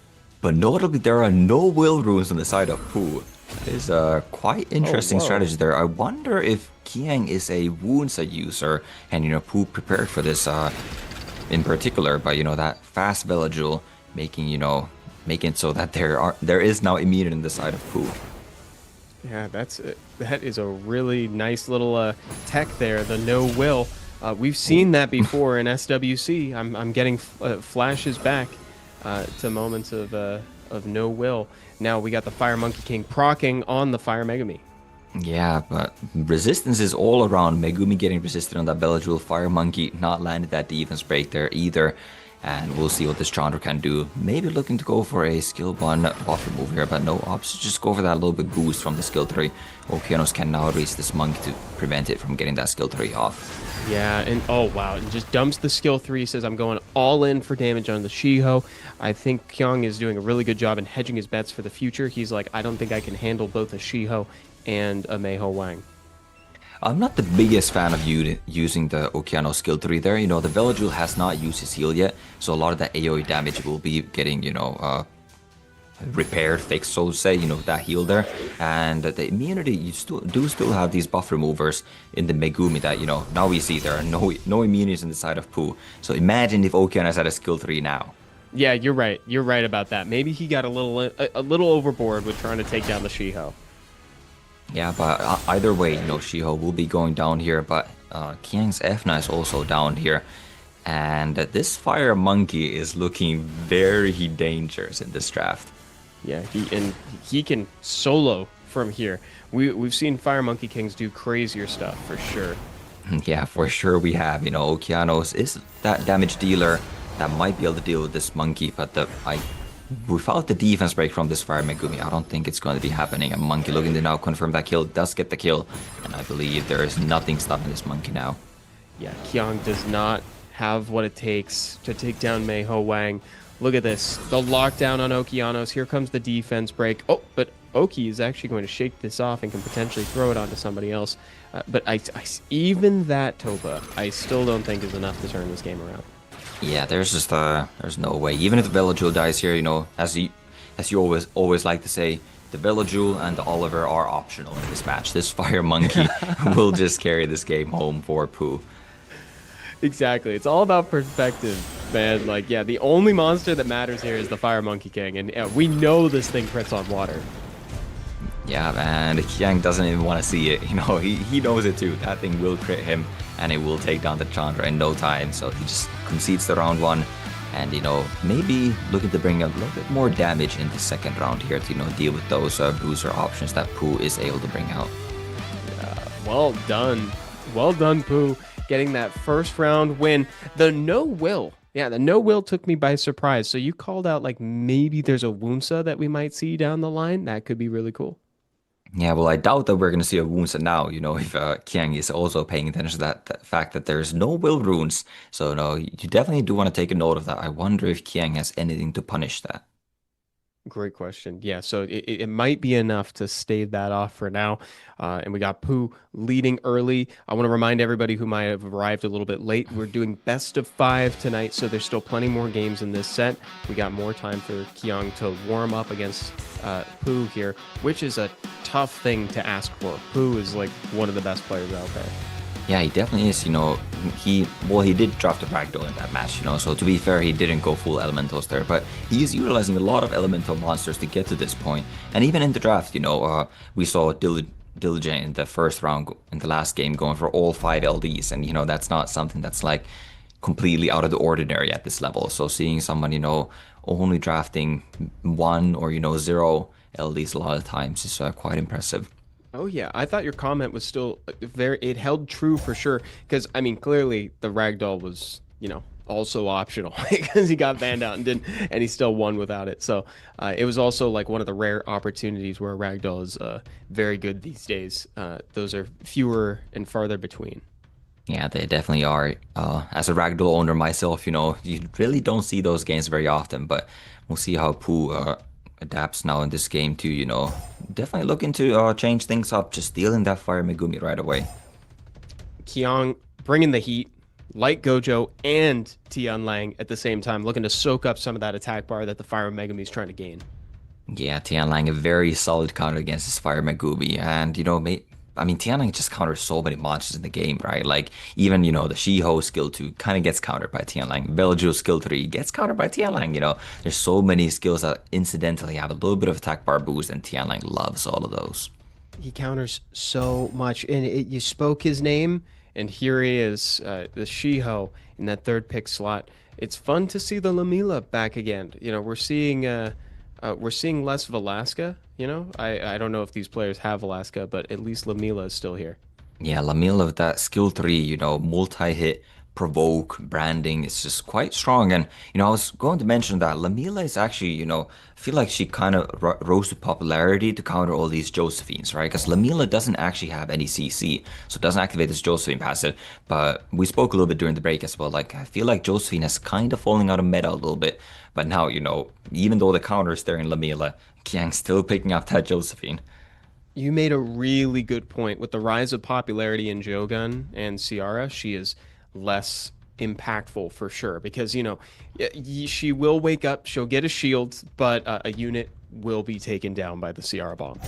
But notably, there are no will runes on the side of Pooh. That is a quite interesting strategy there. I wonder if Qiang is a woundset user, and Pooh prepared for this in particular by that fast Villagel making making it so that there is now immunity on the side of Pooh. Yeah, that is a really nice little tech there. The no will. We've seen that before in SWC. I'm getting flashes back to moments of no will. Now we got the Fire Monkey King proccing on the Fire Megumi. Yeah, but resistance is all around. Megumi getting resisted on that Bellajoul. Fire Monkey not landed that defense break there either. And we'll see what this Chandra can do. Maybe looking to go for a skill 1 buffer move here, but no opts. Just go for that little bit boost from the skill 3. Okeanos can now raise this monkey to prevent it from getting that skill 3 off. Yeah, and oh wow, and just dumps the skill 3, says I'm going all in for damage on the Shiho. I think Qiang is doing a really good job in hedging his bets for the future. He's like, I don't think I can handle both a Shiho and a Meiho Wang. I'm not the biggest fan of using the Okeano skill 3 there. The Villagel has not used his heal yet, so a lot of that AoE damage will be getting, repaired, fixed, so to say, that heal there. And the immunity, you still have these buff removers in the Megumi that, now we see there are no immunities in the side of Pooh. So imagine if Okeanos had a skill 3 now. Yeah, you're right. You're right about that. Maybe he got a little overboard with trying to take down the Shiho. Yeah, but either way, Shiho will be going down here, but Qiang's Efna is also down here. And this Fire Monkey is looking very dangerous in this draft. Yeah, he can solo from here. We've seen Fire Monkey Kings do crazier stuff for sure. Yeah, for sure we have. Okeanos is that damage dealer that might be able to deal with this monkey, but without the defense break from this Fire Megumi, I don't think it's going to be happening. A monkey looking to now confirm that kill, does get the kill, and I believe there is nothing stopping this monkey now. Yeah, Qiang does not have what it takes to take down Meiho Wang. Look at this, the lockdown on Okeanos. Here comes the defense break. Oh, but Oki is actually going to shake this off and can potentially throw it onto somebody else. But even that Topa, I still don't think is enough to turn this game around. Yeah, there's no way. Even if the Villagel dies here, as you always like to say, the Villagel and the Oliver are optional in this match. This Fire Monkey will just carry this game home for Pooh. Exactly. It's all about perspective, man. Like, yeah, the only monster that matters here is the Fire Monkey King, and we know this thing crits on water. Yeah, and Qiang doesn't even want to see it. He knows it too. That thing will crit him, and it will take down the Chandra in no time. So he just concedes the round 1, and maybe looking to bring a little bit more damage in the second round here to deal with those bruiser options that Pooh is able to bring out. Well done, Pooh, getting that first round win. The no will. Yeah, the no will took me by surprise. So you called out like maybe there's a Wunsa that we might see down the line. That could be really cool. Yeah, well, I doubt that we're going to see a Wunsa now, if Qiang is also paying attention to that fact that there's no will runes. So, no, you definitely do want to take a note of that. I wonder if Qiang has anything to punish that. Great question. Yeah, so it might be enough to stave that off for now. And we got Pooh leading early. I want to remind everybody who might have arrived a little bit late, we're doing best of 5 tonight, so there's still plenty more games in this set. We got more time for Qiang to warm up against Pooh here, which is a tough thing to ask for. Pooh is like one of the best players out there. Yeah, he definitely is. He did drop the ragdoll in that match, so to be fair, he didn't go full elementals there, but he is utilizing a lot of elemental monsters to get to this point. And even in the draft, we saw Diligent in the first round in the last game going for all 5 LDs, and that's not something that's like completely out of the ordinary at this level. So seeing someone, only drafting one or, zero LDs a lot of times is quite impressive. Oh yeah, I thought your comment was still very, it held true for sure. Because I mean, clearly the ragdoll was, also optional because he got banned out and didn't, and he still won without it. So it was also like one of the rare opportunities where a ragdoll is very good these days. Those are fewer and farther between. Yeah, they definitely are. As a ragdoll owner myself, you really don't see those games very often, but we'll see how Pooh adapts now in this game too, Definitely looking to change things up, just stealing that Fire Megumi right away. Qiang bringing the heat, like Gojo and Tian Lang at the same time, looking to soak up some of that attack bar that the Fire Megumi is trying to gain. Yeah, Tian Lang, a very solid counter against his Fire Megumi. And, I mean, Tian Lang just counters so many monsters in the game, right? Like, even, the Shiho skill 2 kind of gets countered by Tian Lang. Beljo skill 3 gets countered by Tian Lang, There's so many skills that incidentally have a little bit of attack bar boost, and Tian Lang loves all of those. He counters so much, and you spoke his name, and here he is, the Shiho in that third pick slot. It's fun to see the Lamila back again. We're seeing less Velasca. I don't know if these players have Velasca, but at least Lamila is still here. Yeah, Lamille with that skill 3, multi-hit, provoke, branding, it's just quite strong. And, I was going to mention that Lamila is actually, I feel like she kind of rose to popularity to counter all these Josephines, right? Because Lamila doesn't actually have any CC, so it doesn't activate this Josephine passive. But we spoke a little bit during the break as well. Like, I feel like Josephine is kind of falling out of meta a little bit. But now, even though the counter is there in Lamila, Qiang's still picking up that Josephine. You made a really good point. With the rise of popularity in Jogun and Ciara, she is less impactful for sure because, she will wake up, she'll get a shield, but a unit will be taken down by the Ciara bomb.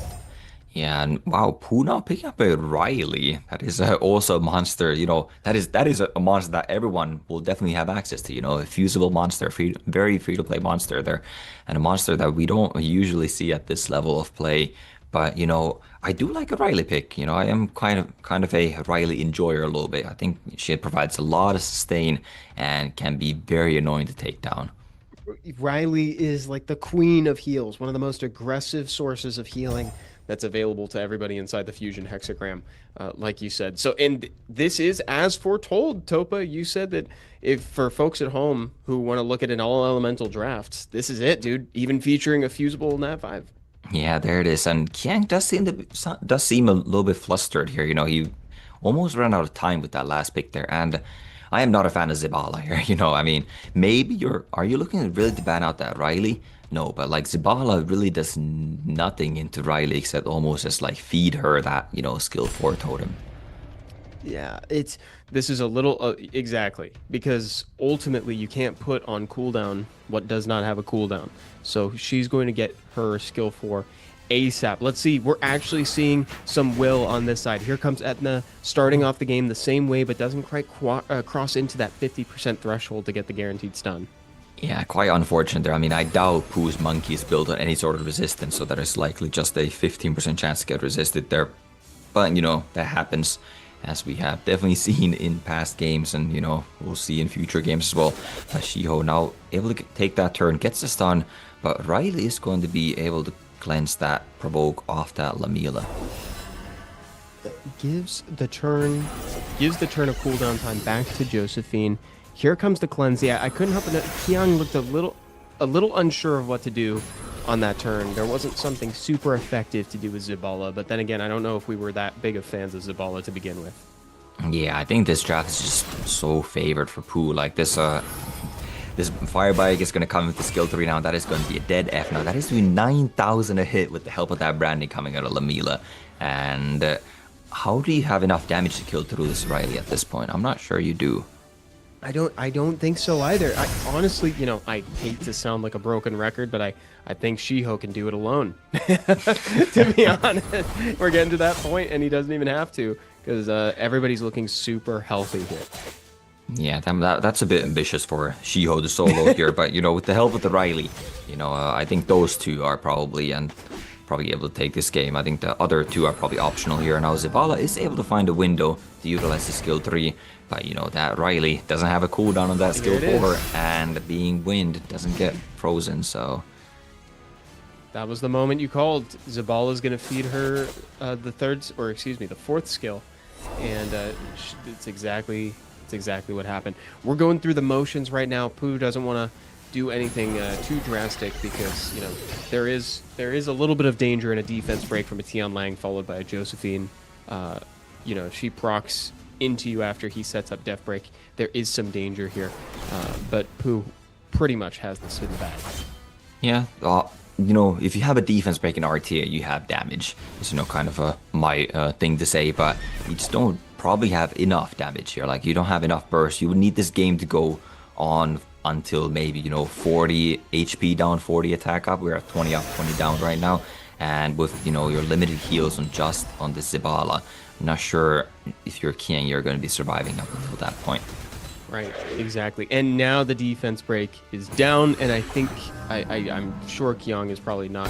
Yeah, and wow, Pooh now picking up a Riley. That is also a monster, that is a monster that everyone will definitely have access to, a fusible monster, very free to play monster there, and a monster that we don't usually see at this level of play. But I do like a Riley pick. I am kind of a Riley enjoyer a little bit. I think she provides a lot of sustain and can be very annoying to take down. Riley is like the queen of heals, one of the most aggressive sources of healing that's available to everybody inside the fusion hexagram, like you said. So, and this is as foretold, Topa. You said that if for folks at home who want to look at an all elemental draft, this is it, dude. Even featuring a fusible Nat 5. Yeah, there it is. And Qiang does seem a little bit flustered here. He almost ran out of time with that last pick there. And I am not a fan of Zibala here. I mean, maybe are you looking really to ban out that Riley? No, but like Zibala really does nothing into Riley except almost just like feed her that, skill 4 totem. Yeah, this is a little exactly because ultimately you can't put on cooldown what does not have a cooldown. So she's going to get her skill 4 ASAP. Let's see, we're actually seeing some will on this side. Here comes Etna starting off the game the same way, but doesn't quite cross into that 50% threshold to get the guaranteed stun. Yeah, quite unfortunate there. I mean, I doubt Pooh's monkey is built on any sort of resistance, so that is likely just a 15% chance to get resisted there. But, that happens, as we have definitely seen in past games, and, we'll see in future games as well. Shiho now able to take that turn, gets the stun, but Riley is going to be able to cleanse that provoke off that Lamila. Gives the turn of cooldown time back to Josephine. Here comes the cleanse. Yeah, I couldn't help it. Qiang looked a little unsure of what to do on that turn. There wasn't something super effective to do with Zibala, but then again, I don't know if we were that big of fans of Zibala to begin with. Yeah, I think this draft is just so favored for Pooh. Like this fire bike is going to come with the skill 3 now. That is going to be a dead F now. That is doing 9,000 a hit with the help of that branding coming out of Lamila. And how do you have enough damage to kill through this Riley at this point? I'm not sure you do. I don't think so either. I honestly, I hate to sound like a broken record, but I think Shiho can do it alone. To be honest, we're getting to that point, and he doesn't even have to because everybody's looking super healthy here. Yeah, that's a bit ambitious for Shiho to solo here, but with the help of the Riley, I think those two are probably probably able to take this game. I think the other two are probably optional here. Now Zibala is able to find a window to utilize the skill 3, but you know that Riley doesn't have a cooldown on that skill 4, and being wind doesn't get frozen, so... That was the moment you called. Zabala's going to feed her the fourth skill, and it's exactly what happened. We're going through the motions right now. Pooh doesn't want to do anything too drastic because you know there is a little bit of danger in a defense break from a Tian Lang followed by a Josephine. You know, she procs into you after he sets up Def Break. There is some danger here, but Pooh pretty much has this in the bag. Yeah. You know, if you have a defense break in RTA, you have damage. It's, you know, kind of my thing to say, but you just don't probably have enough damage here. Like, you don't have enough burst. You would need this game to go on until maybe, you know, 40 HP down, 40 attack up. We're at 20 up, 20 down right now. And with, you know, your limited heals on the Zibala, I'm not sure if you're Qiang, you're going to be surviving up until that point. Right, exactly. And now the defense break is down, and I think I'm sure Qiang is probably not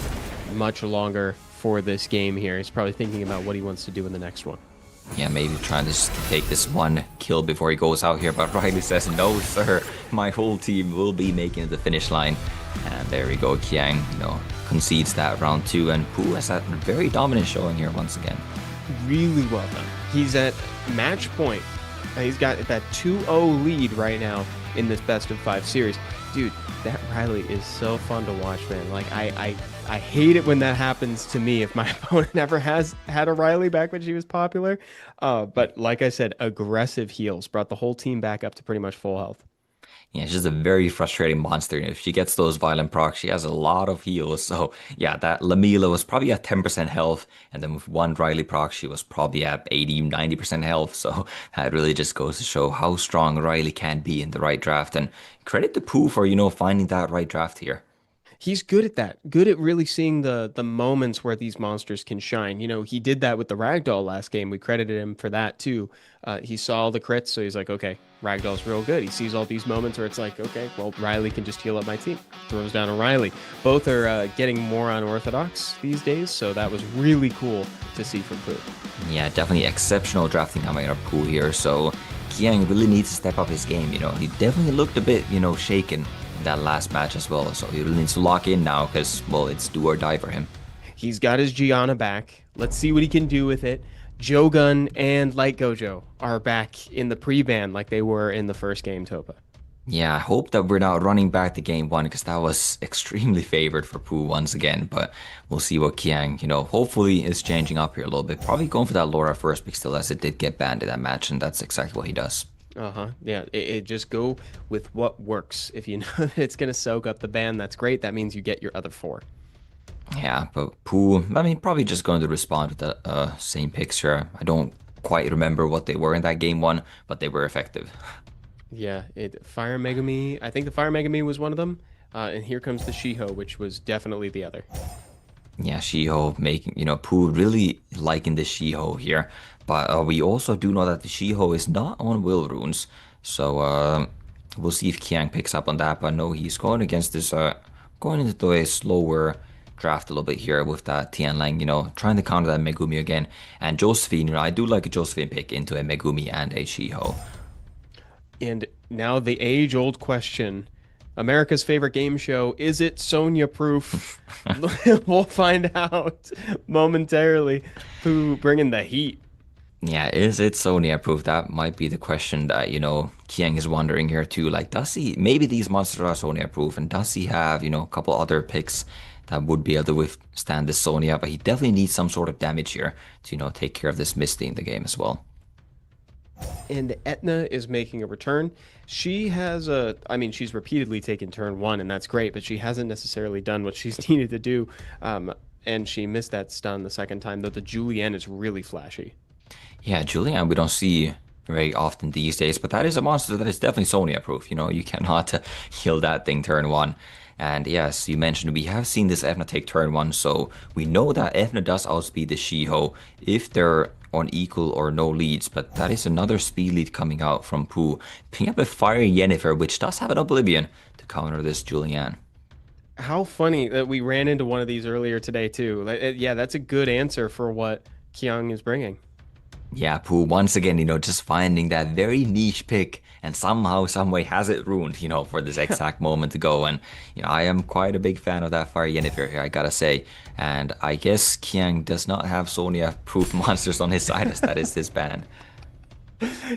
much longer for this game here. He's probably thinking about what he wants to do in the next one. Yeah, maybe trying to take this one kill before he goes out here, but Riley says, no, sir, my whole team will be making the finish line. And there we go, Qiang, you know, concedes that round 2, and Pooh has that very dominant showing here once again. Really well done. He's at match point. He's got that 2-0 lead right now in this best of 5 series. Dude, that Riley is so fun to watch, man. Like, I hate it when that happens to me if my opponent ever has had a Riley back when she was popular. But like I said, aggressive heals brought the whole team back up to pretty much full health. Yeah, she's a very frustrating monster. If she gets those violent procs, she has a lot of heals. So yeah, that Lamila was probably at 10% health. And then with one Riley proc, she was probably at 80, 90% health. So that really just goes to show how strong Riley can be in the right draft. And credit to Pooh for, you know, finding that right draft here. He's good at that. Good at really seeing the moments where these monsters can shine. You know, he did that with the Ragdoll last game. We credited him for that too. He saw all the crits, so he's like, okay, Ragdoll's real good. He sees all these moments where it's like, okay, well, Riley can just heal up my team. Throws down a Riley. Both are getting more unorthodox these days, so that was really cool to see from Pooh. Yeah, definitely exceptional drafting coming out of Pooh here. So Qiang really needs to step up his game. You know, he definitely looked a bit, you know, shaken that last match as well, so he really needs to lock in now because, well, it's do or die for him. He's got his Gianna back. Let's see what he can do with it. Jogun and Light Gojo are back in the pre-ban like they were in the first game, Topa. Yeah, I hope that we're not running back to game 1 because that was extremely favored for Pooh once again, but we'll see what Qiang, you know, hopefully is changing up here a little bit. Probably going for that Laura first because still as it did get banned in that match, and that's exactly what he does. Yeah, it just go with what works. If you know that it's going to soak up the ban, that's great. That means you get your other 4. Yeah, but Pooh, I mean, probably just going to respond with the same picks here. I don't quite remember what they were in that game 1, but they were effective. Yeah, Fire Megami, I think the Fire Megami was one of them. And here comes the Shiho, which was definitely the other. Yeah, Shiho making, you know, Pooh really liking the Shiho here. But we also do know that the Shiho is not on will runes. So we'll see if Qiang picks up on that. But no, he's going against this, going into a slower draft a little bit here with that Tian Lang, you know, trying to counter that Megumi again. And Josephine, you know, I do like a Josephine pick into a Megumi and a Shiho. And now the age-old question. America's favorite game show, is it Sonya proof? We'll find out momentarily. Pooh bringing the heat. Yeah, is it Sonya proof? That might be the question that, you know, Qiang is wondering here too. Like, does he, maybe these monsters are Sonya proof, and does he have, you know, a couple other picks that would be able to withstand this Sonya? But he definitely needs some sort of damage here to, you know, take care of this Misty in the game as well. And Etna is making a return. She has I mean, she's repeatedly taken turn 1, and that's great, but she hasn't necessarily done what she's needed to do. And she missed that stun the second time, though the Julienne is really flashy. Yeah, Julian, we don't see very often these days, but that is a monster that is definitely Sonya proof. You know, you cannot heal that thing turn 1. And yes, you mentioned we have seen this Efna take turn 1, so we know that Efna does outspeed the Shiho if they're on equal or no leads, but that is another speed lead coming out from Pooh. Picking up a Fire Yennefer, which does have an Oblivion to counter this Julianne. How funny that we ran into one of these earlier today too. Yeah, that's a good answer for what Qiang is bringing. Yeah, Pooh, once again, just finding that very niche pick and somehow, some way has it ruined, for this exact moment to go. And, I am quite a big fan of that Fire Yennefer here, I gotta say. And I guess Qiang does not have Sonya-proof monsters on his side as that is his ban.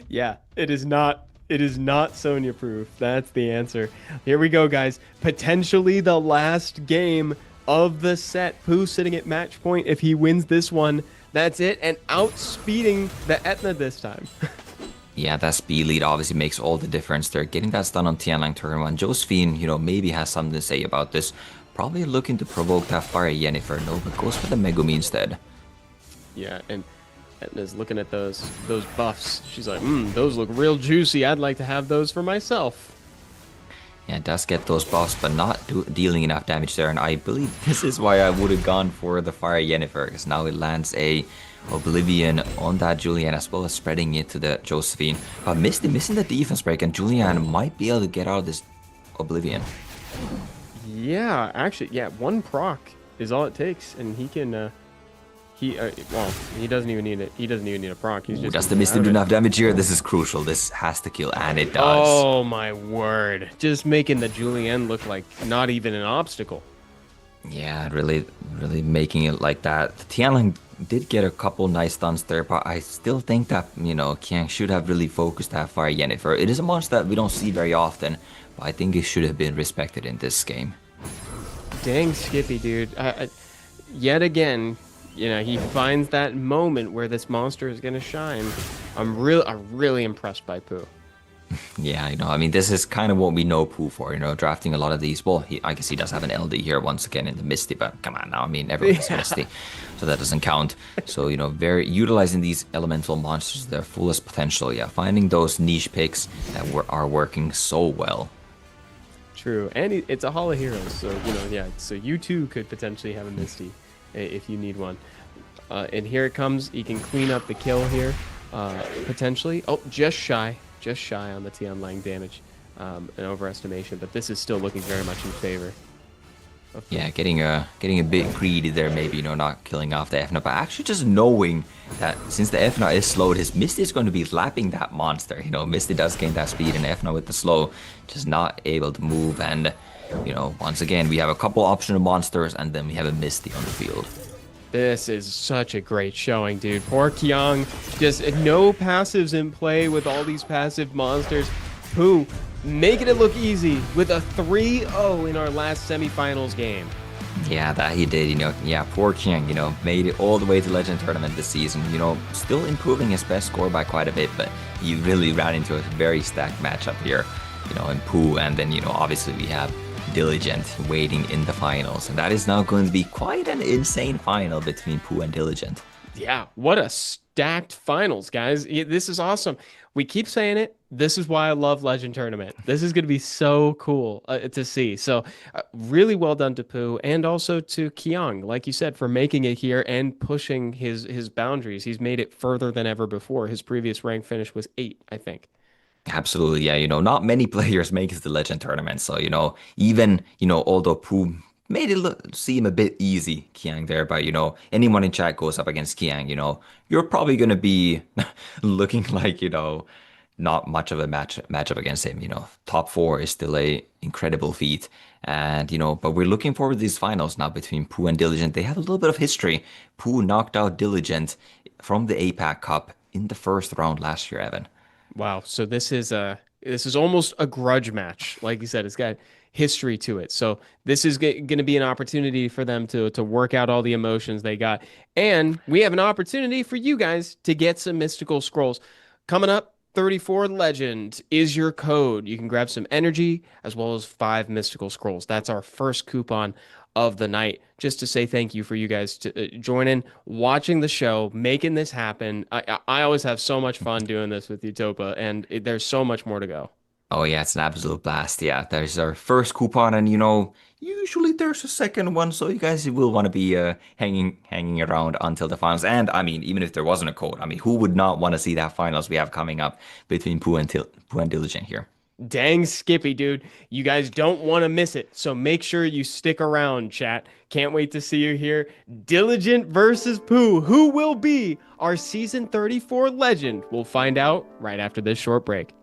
Yeah, it is not. It is not Sonya proof. That's the answer. Here we go, guys. Potentially the last game of the set. Pooh sitting at match point. If he wins this one, that's it. And outspeeding the Etna this time. Yeah, that speed lead obviously makes all the difference there. Getting that stun on Tianlang turn one. Josephine, maybe has something to say about this. Probably looking to provoke that Fire Yennefer. No, but goes for the Megumi instead. Yeah, and Etna's looking at those buffs. She's like, those look real juicy. I'd like to have those for myself. Yeah, it does get those buffs, but not dealing enough damage there. And I believe this is why I would have gone for the Fire Yennefer, because now it lands a Oblivion on that Julian as well as spreading it to the Josephine. But missing the defense break, and Julian might be able to get out of this Oblivion. Yeah, actually, yeah, one proc is all it takes, and he can. Well, he doesn't even need it. He doesn't even need a proc. He's Ooh, just does the Misty do enough damage here? This is crucial. This has to kill, and it does. Oh my word! Just making the Julienne look like not even an obstacle. Yeah, really, really making it like that. Tianling did get a couple nice stuns there, but I still think that, Qiang should have really focused that Fire Yennefer. It is a monster that we don't see very often, but I think it should have been respected in this game. Dang Skippy, dude. Yet again, he finds that moment where this monster is gonna shine. I'm really impressed by Pooh. Yeah, I mean, this is kind of what we know Pooh for, drafting a lot of these. Well, I guess he does have an LD here once again in the Misty, but come on now, I mean, everyone's Misty, so that doesn't count. So, very utilizing these elemental monsters to their fullest potential. Yeah, finding those niche picks that are working so well. True, and it's a Hall of Heroes, so yeah. So you too could potentially have a Misty if you need one. And here it comes. He can clean up the kill here, potentially. Oh, just shy on the Tian Lang damage, an overestimation. But this is still looking very much in favor. Yeah, getting a bit greedy there, maybe, not killing off the Efna, but actually just knowing that since the Efna is slowed, his Misty is going to be lapping that monster. Misty does gain that speed, and Efna with the slow, just not able to move. And, once again, we have a couple optional monsters, and then we have a Misty on the field. This is such a great showing, dude. Poor Qiang, just no passives in play with all these passive monsters. Pooh making it look easy with a 3-0 in our last semifinals game. Yeah, that he did, Yeah, poor Qiang, made it all the way to Legend Tournament this season. Still improving his best score by quite a bit, but he really ran into a very stacked matchup here, in Pooh. And then, obviously we have Diligent waiting in the finals, and that is now going to be quite an insane final between Pooh and Diligent. Yeah, what a stacked finals, guys. This is awesome. We keep saying it. This is why I love Legend Tournament. This is going to be so cool to see. So really well done to Pooh, and also to Qiang, like you said, for making it here and pushing his boundaries. He's made it further than ever before. His previous rank finish was 8, I think. Absolutely, yeah. Not many players make it to the Legend Tournament. So, even, although Pooh made it seem a bit easy, Qiang there, but, anyone in chat goes up against Qiang, you're probably going to be looking like, not much of a matchup against him. Top 4 is still a incredible feat. And, but we're looking forward to these finals now between Pooh and Diligent. They have a little bit of history. Pooh knocked out Diligent from the APAC Cup in the first round last year, Evan. Wow. So this is almost a grudge match. Like you said, it's got history to it. So this is going to be an opportunity for them to work out all the emotions they got. And we have an opportunity for you guys to get some mystical scrolls. Coming up, 34 Legend is your code. You can grab some energy as well as 5 mystical scrolls. That's our first coupon of the night, just to say thank you for you guys to joining, watching the show, making this happen. I always have so much fun doing this with you, Topa, and there's so much more to go. Oh yeah, it's an absolute blast. Yeah, there's our first coupon, and usually there's a second one, so you guys will want to be hanging around until the finals. And I mean, even if there wasn't a code, I mean, who would not want to see that finals we have coming up between Pooh and Diligent here? Dang Skippy, dude. You guys don't want to miss it. So make sure you stick around, chat. Can't wait to see you here. Diligent versus Pooh. Who will be our season 34 legend? We'll find out right after this short break.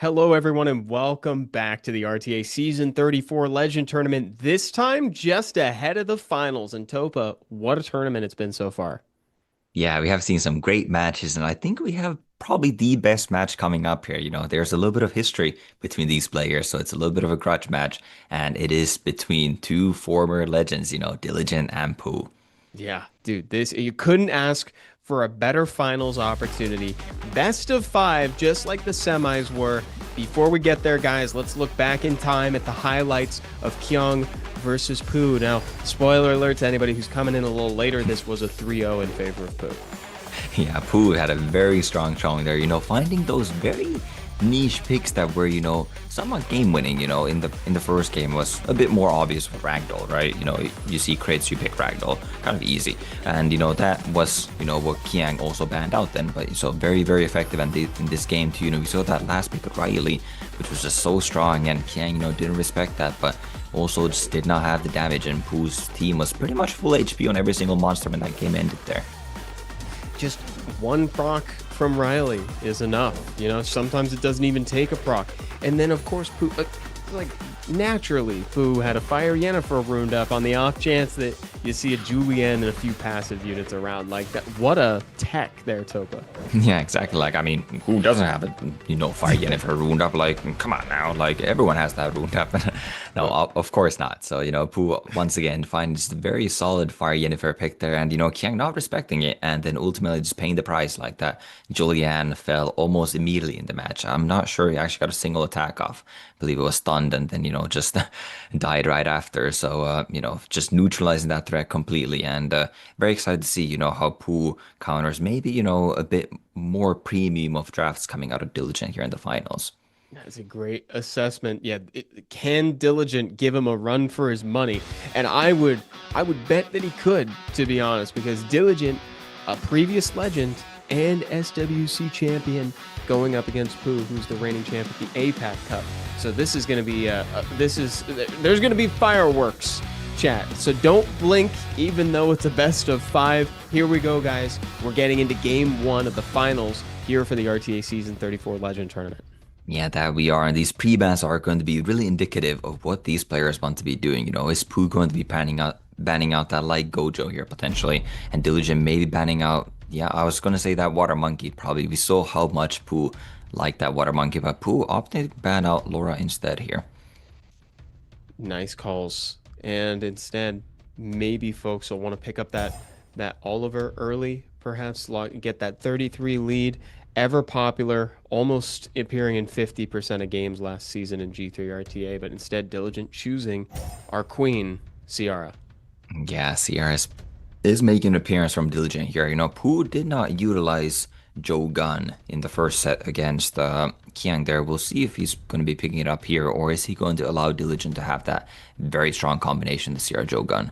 Hello, everyone, and welcome back to the RTA Season 34 Legend Tournament. This time, just ahead of the finals. And Topa, what a tournament it's been so far. Yeah, we have seen some great matches, and I think we have probably the best match coming up here. There's a little bit of history between these players, so it's a little bit of a grudge match, and it is between two former legends, Diligent and Pooh. Yeah, dude, this you couldn't ask for a better finals opportunity. Best of five, just like the semis were. Before we get there, guys, let's look back in time at the highlights of Qiang versus Pooh. Now, spoiler alert to anybody who's coming in a little later, this was a 3-0 in favor of Pooh. Yeah, Pooh had a very strong showing there, finding those very niche picks that were, somewhat game winning, in the first game was a bit more obvious with Ragdoll, right? You see crates, you pick Ragdoll, kind of easy. And, that was, what Qiang also banned out then, but so very, very effective in this game too. We saw that last pick of Riley, which was just so strong, and Qiang, didn't respect that, but also just did not have the damage, and Pooh's team was pretty much full HP on every single monster when that game ended there. Just one proc from Riley is enough. Sometimes it doesn't even take a proc. And then, of course, Pooh, naturally, Pooh had a Fire Yennefer ruined up on the off chance that you see a Julienne and a few passive units around like that. What a tech there, Topa. Yeah, exactly. Who doesn't have it? Fire Yennefer ruined up? Come on now. Everyone has that ruined up. No, of course not. So, Pooh once again finds the very solid Fire Yennefer pick there, and, Qiang not respecting it, and then ultimately just paying the price like that. Julianne fell almost immediately in the match. I'm not sure he actually got a single attack off. I believe it was stunned and then, just died right after. So, just neutralizing that threat completely, and very excited to see, how Pooh counters maybe, a bit more premium of drafts coming out of Diligent here in the finals. That's a great assessment. Yeah, can Diligent give him a run for his money? And I would bet that he could, to be honest, because Diligent, a previous legend and SWC champion, going up against Pooh, who's the reigning champ at the APAC Cup. So this is going to be there's going to be fireworks, chat. So don't blink, even though it's a best of five. Here we go, guys. We're getting into game one of the finals here for the RTA Season 34 Legend Tournament. Yeah, that we are. And these pre-bans are going to be really indicative of what these players want to be doing. Is Pooh going to be banning out that light Gojo here potentially? And Diligent maybe banning out, yeah, I was going to say that Water Monkey probably. We saw how much Pooh liked that Water Monkey, but Pooh opted to ban out Laura instead here. Nice calls. And instead, maybe folks will want to pick up that Oliver early, perhaps get that 33 lead. Ever popular, almost appearing in 50% of games last season in G3 RTA, but instead Diligent choosing our queen, Ciara. Yeah, CRS is making an appearance from Diligent here. Pooh did not utilize Joe Gun in the first set against Qiang there. We'll see if he's going to be picking it up here, or is he going to allow Diligent to have that very strong combination this year, Joe Gun?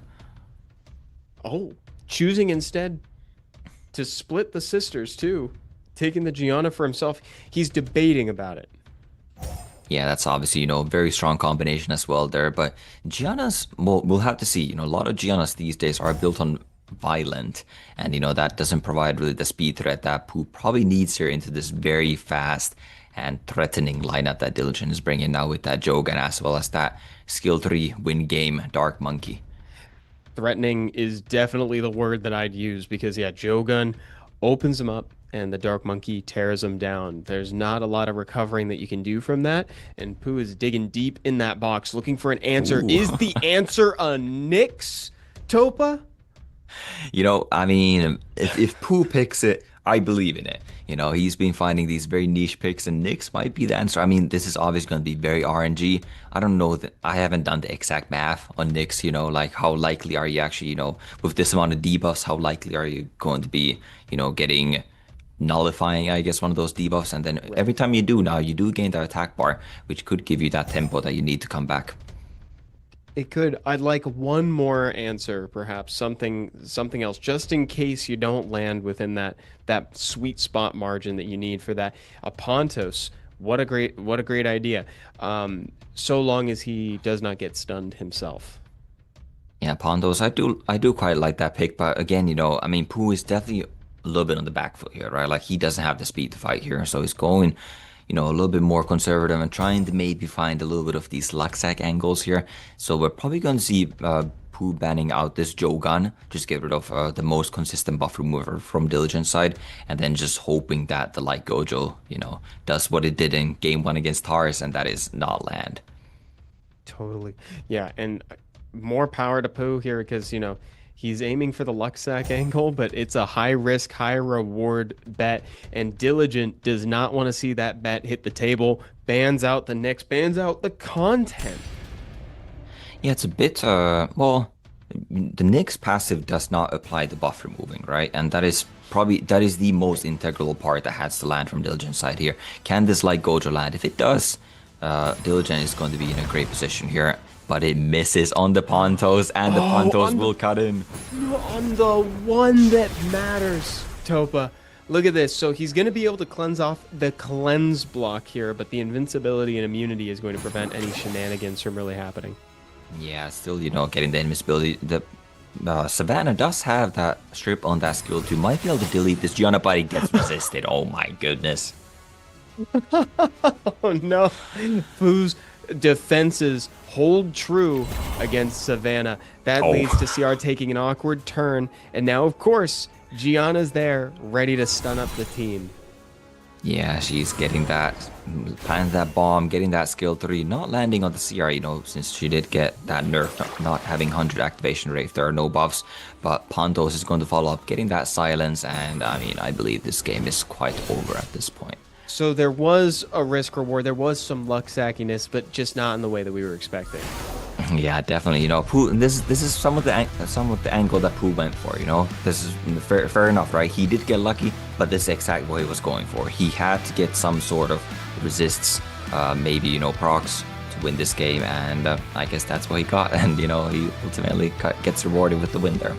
Oh, choosing instead to split the sisters too, taking the Gianna for himself. He's debating about it. Yeah, that's obviously, very strong combination as well there. But Giannas, well, we'll have to see. A lot of Giannas these days are built on violent, and that doesn't provide really the speed threat that Pooh probably needs here into this very fast and threatening lineup that Diligent is bringing now with that Jogan as well as that skill 3 win game Dark Monkey. Threatening is definitely the word that I'd use because yeah, Jogun opens him up and the Dark Monkey tears him down. There's not a lot of recovering that you can do from that, and Pooh is digging deep in that box looking for an answer. Ooh. Is the answer a Nyx, Topa? I mean, if Pooh picks it, I believe in it. He's been finding these very niche picks, and Nyx might be the answer. I mean, this is obviously going to be very RNG. I don't know that I haven't done the exact math on Nyx, like how likely are you actually, with this amount of debuffs, how likely are you going to be, getting nullifying, I guess, one of those debuffs. And then every time you do now, you do gain that attack bar, which could give you that tempo that you need to come back. It could. I'd like one more answer, perhaps something else, just in case you don't land within that sweet spot margin that you need for that. A Pontos, what a great idea. So long as he does not get stunned himself. Yeah, Pondos, I do quite like that pick, but again, I mean, Pooh is definitely a little bit on the back foot here, right? Like he doesn't have the speed to fight here, so he's going, a little bit more conservative and trying to maybe find a little bit of these Luxac angles here. So we're probably going to see Pooh banning out this Jogan, just get rid of the most consistent buff remover from Diligent side, and then just hoping that the Light Gojo, does what it did in game one against Tars, and that is not land. Totally. Yeah, and more power to Pooh here because, he's aiming for the Luxac angle, but it's a high risk, high reward bet. And Diligent does not want to see that bet hit the table, bans out the Nyx, bans out the content. Yeah, it's a bit, well, the Nyx passive does not apply the buff removing, right? And that is the most integral part that has to land from Diligent's side here. Can this Light Gojo land? If it does, Diligent is going to be in a great position here. But it misses on the Pontos, and the Pontos will cut in. On the one that matters, Topa. Look at this. So he's going to be able to cleanse off the cleanse block here, but the invincibility and immunity is going to prevent any shenanigans from really happening. Yeah, still, getting the invisibility. The Savannah does have that strip on that skill too. Might be able to delete this. Gianna, but he gets resisted. Oh my goodness. Oh no. Pooh's defenses hold true against Savannah. That leads to CR taking an awkward turn. And now, of course, Gianna's there, ready to stun up the team. Yeah, she's getting that, planting that bomb, getting that skill 3, not landing on the CR, since she did get that nerf, not having 100 activation rate. There are no buffs, but Pontos is going to follow up, getting that silence, and I mean, I believe this game is quite over at this point. So there was a risk reward, there was some luck sackiness, but just not in the way that we were expecting. Yeah, definitely. Pooh. This is some of the angle that Pooh went for. This is fair enough, right? He did get lucky, but this is exactly what he was going for. He had to get some sort of resists, maybe procs to win this game, and I guess that's what he got. And he ultimately gets rewarded with the win there.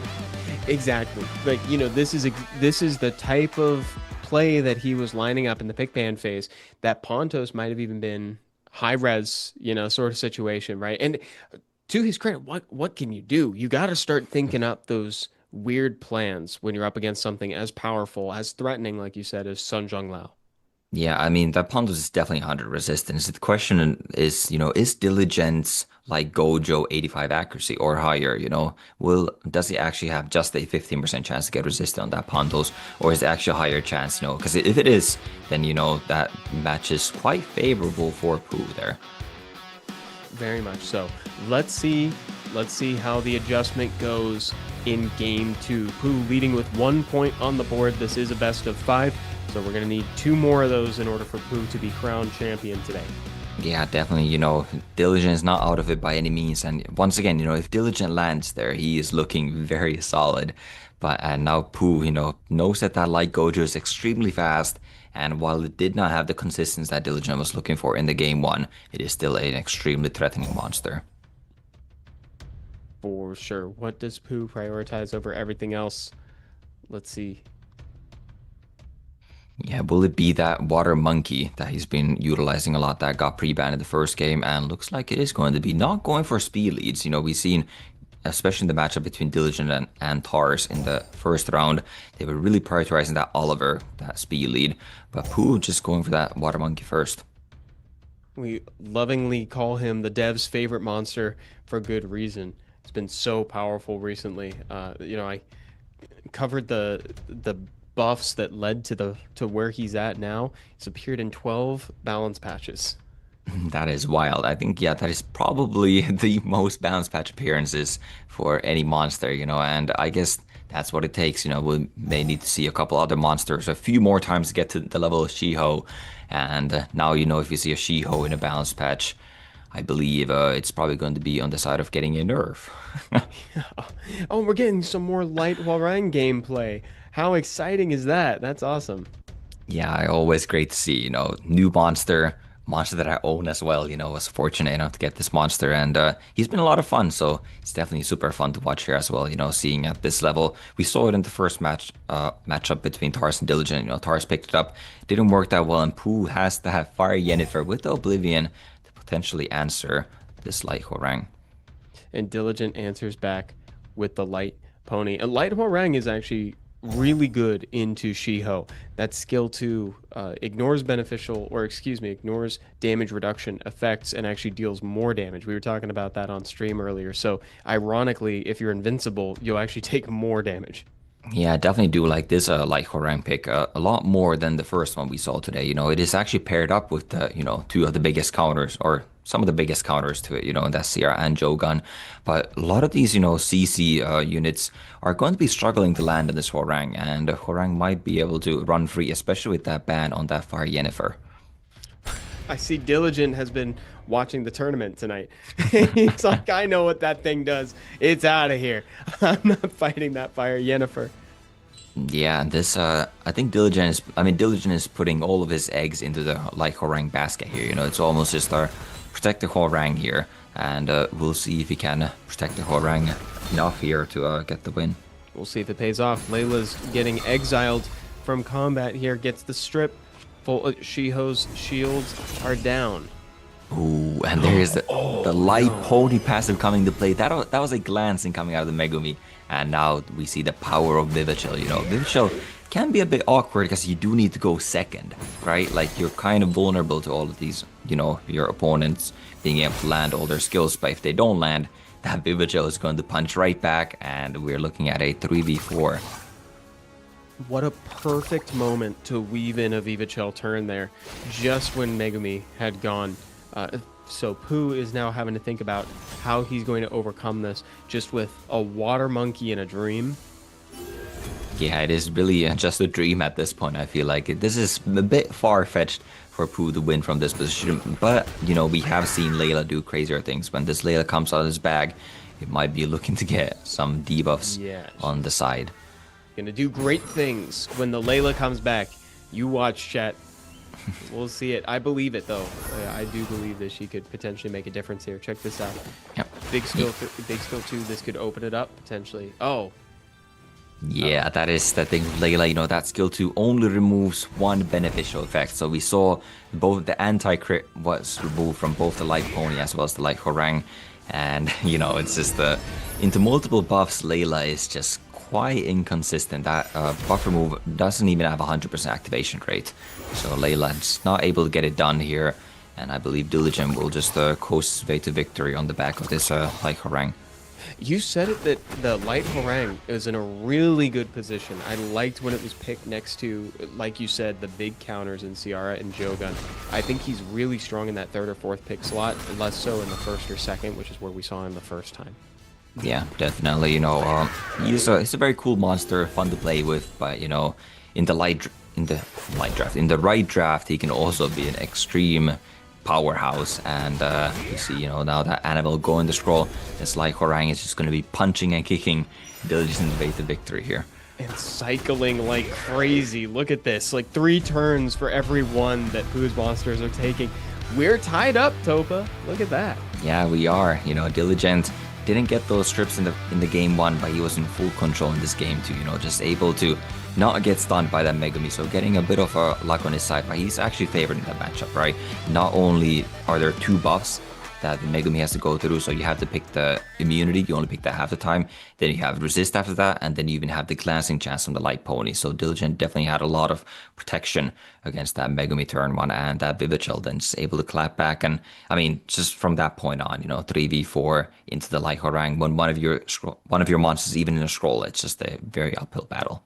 Exactly. Like this is the type of play that he was lining up in the pick ban phase. That Pontos might have even been high res, sort of situation, right? And to his credit, what can you do? You got to start thinking up those weird plans when you're up against something as powerful, as threatening, like you said, as Sun Jung Lao. Yeah, I mean, that Pontus is definitely 100 resistance. The question is Diligence like Gojo 85 accuracy or higher? Does he actually have just a 15% chance to get resisted on that Pontus, or is it actually a higher chance? Because if it is, then that match is quite favorable for Pooh there. Very much so. Let's see how the adjustment goes in game 2. Pooh leading with 1 point on the board. This is a best of 5. So we're going to need 2 more of those in order for Pooh to be crowned champion today. Yeah, definitely. Diligent is not out of it by any means. And once again, if Diligent lands there, he is looking very solid. But now Pooh, knows that that light Gojo is extremely fast. And while it did not have the consistency that Diligent was looking for in the game one, it is still an extremely threatening monster. For sure. What does Pooh prioritize over everything else? Let's see. Yeah, will it be that water monkey that he's been utilizing a lot that got pre-banned in the first game? And looks like it is going to be not going for speed leads. We've seen, especially in the matchup between Diligent and Tars in the first round, they were really prioritizing that Oliver, that speed lead. But Pooh just going for that water monkey first. We lovingly call him the dev's favorite monster for good reason. It's been so powerful recently. I covered the buffs that led to where he's at now. He's appeared in 12 balance patches. That is wild. I think, yeah, that is probably the most balance patch appearances for any monster, and I guess that's what it takes. We may need to see a couple other monsters a few more times to get to the level of Shiho. And now, if you see a Shiho in a balance patch, I believe it's probably going to be on the side of getting a nerf. Oh, we're getting some more light Hwarang gameplay. How exciting is that? That's awesome. Yeah, always great to see, new monster that I own as well, was fortunate enough to get this monster and he's been a lot of fun. So it's definitely super fun to watch here as well, seeing at this level. We saw it in the first matchup between Tars and Diligent. Tars picked it up, didn't work that well, and Pooh has to have Fire Yennefer with the Oblivion to potentially answer this Light Hwarang. And Diligent answers back with the Light Pony. And Light Hwarang is actually really good into Shiho. That skill 2 ignores ignores damage reduction effects and actually deals more damage. We were talking about that on stream earlier. So ironically, if you're invincible, you'll actually take more damage. Yeah, I definitely do like this Light Hwarang pick a lot more than the first one we saw today. It is actually paired up with the, two of the biggest counters or some of the biggest counters to it, and that's Sierra and Jogan. But a lot of these, CC units are going to be struggling to land in this Hwarang, and Hwarang might be able to run free, especially with that ban on that Fire Yennefer. I see Diligent has been watching the tournament tonight. He's like, I know what that thing does. It's out of here. I'm not fighting that Fire Yennefer. Yeah, this I think Diligent is putting all of his eggs into the Light Hwarang basket here. It's almost just our protect the Hwarang here, and we'll see if he can protect the Hwarang enough here to get the win. We'll see if it pays off. Layla's getting exiled from combat here, gets the strip. Shiho's shields are down. Ooh, and there's the light pony passive coming to play. That was a glancing coming out of the Megumi, and now we see the power of Vivichel. Vivichel can be a bit awkward because you do need to go second, right? Like you're kind of vulnerable to all of these, your opponents being able to land all their skills, but if they don't land, that Vivichel is going to punch right back, and we're looking at a 3v4. What a perfect moment to weave in a Vivichel turn there, just when Megumi had gone. So Pooh is now having to think about how he's going to overcome this just with a water monkey in a dream. Yeah, it is really just a dream at this point. I feel like this is a bit far-fetched for Pooh to win from this position. But, we have seen Layla do crazier things. When this Layla comes out of his bag, it might be looking to get some debuffs on the side. Gonna do great things when the Layla comes back. You watch, chat. We'll see it. I believe it, though. I do believe that she could potentially make a difference here. Check this out. Yep. Big skill 2. This could open it up, potentially. Oh. Yeah, that is the thing with Layla. That skill 2 only removes one beneficial effect. So we saw both the anti-crit was removed from both the Light Pony as well as the Light Hwarang. And, it's just into multiple buffs, Layla is just quite inconsistent. That buff remove doesn't even have 100% activation rate. So Layla's not able to get it done here. And I believe Diligent will just coast his way to victory on the back of this Light Hwarang. You said it that the Light Hwarang is in a really good position. I liked when it was picked next to, like you said, the big counters in Ciara and Jogan. I think he's really strong in that 3rd or 4th pick slot, less so in the 1st or 2nd, which is where we saw him the first time. Yeah, definitely. He's a very cool monster, fun to play with. But in the right draft, he can also be an extreme powerhouse. And you see, you know, now that Annabelle going to scroll, it's like Horang is just going to be punching and kicking Diligent's way to victory here. And cycling like crazy. Look at this. Like 3 turns for every one that Pooh's monsters are taking. We're tied up, Topa. Look at that. Yeah, we are. You know, Diligent didn't get those strips in the game 1, but he was in full control in this game too. You know, just able to not get stunned by that Megumi. So getting a bit of luck on his side, but he's actually favored in that matchup, right? Not only are there 2 buffs that the Megumi has to go through, so you have to pick the immunity, you only pick that half the time, then you have resist after that, and then you even have the glancing chance from the light pony. So Diligent definitely had a lot of protection against that Megumi turn 1 and that Vivichel, then just able to clap back. And I mean, just from that point on, you know, 3v4 into the light Horang, when one of your monsters even in a scroll, it's just a very uphill battle.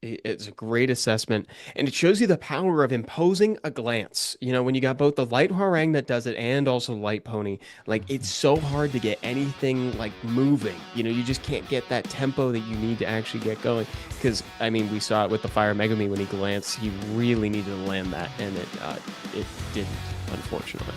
It's a great assessment, and it shows you the power of imposing a glance. You know, when you got both the light Harang that does it and also light pony, like it's so hard to get anything like moving. You know, you just can't get that tempo that you need to actually get going. Because I mean, we saw it with the Fire Megumi when he glanced, he really needed to land that, and it didn't, unfortunately.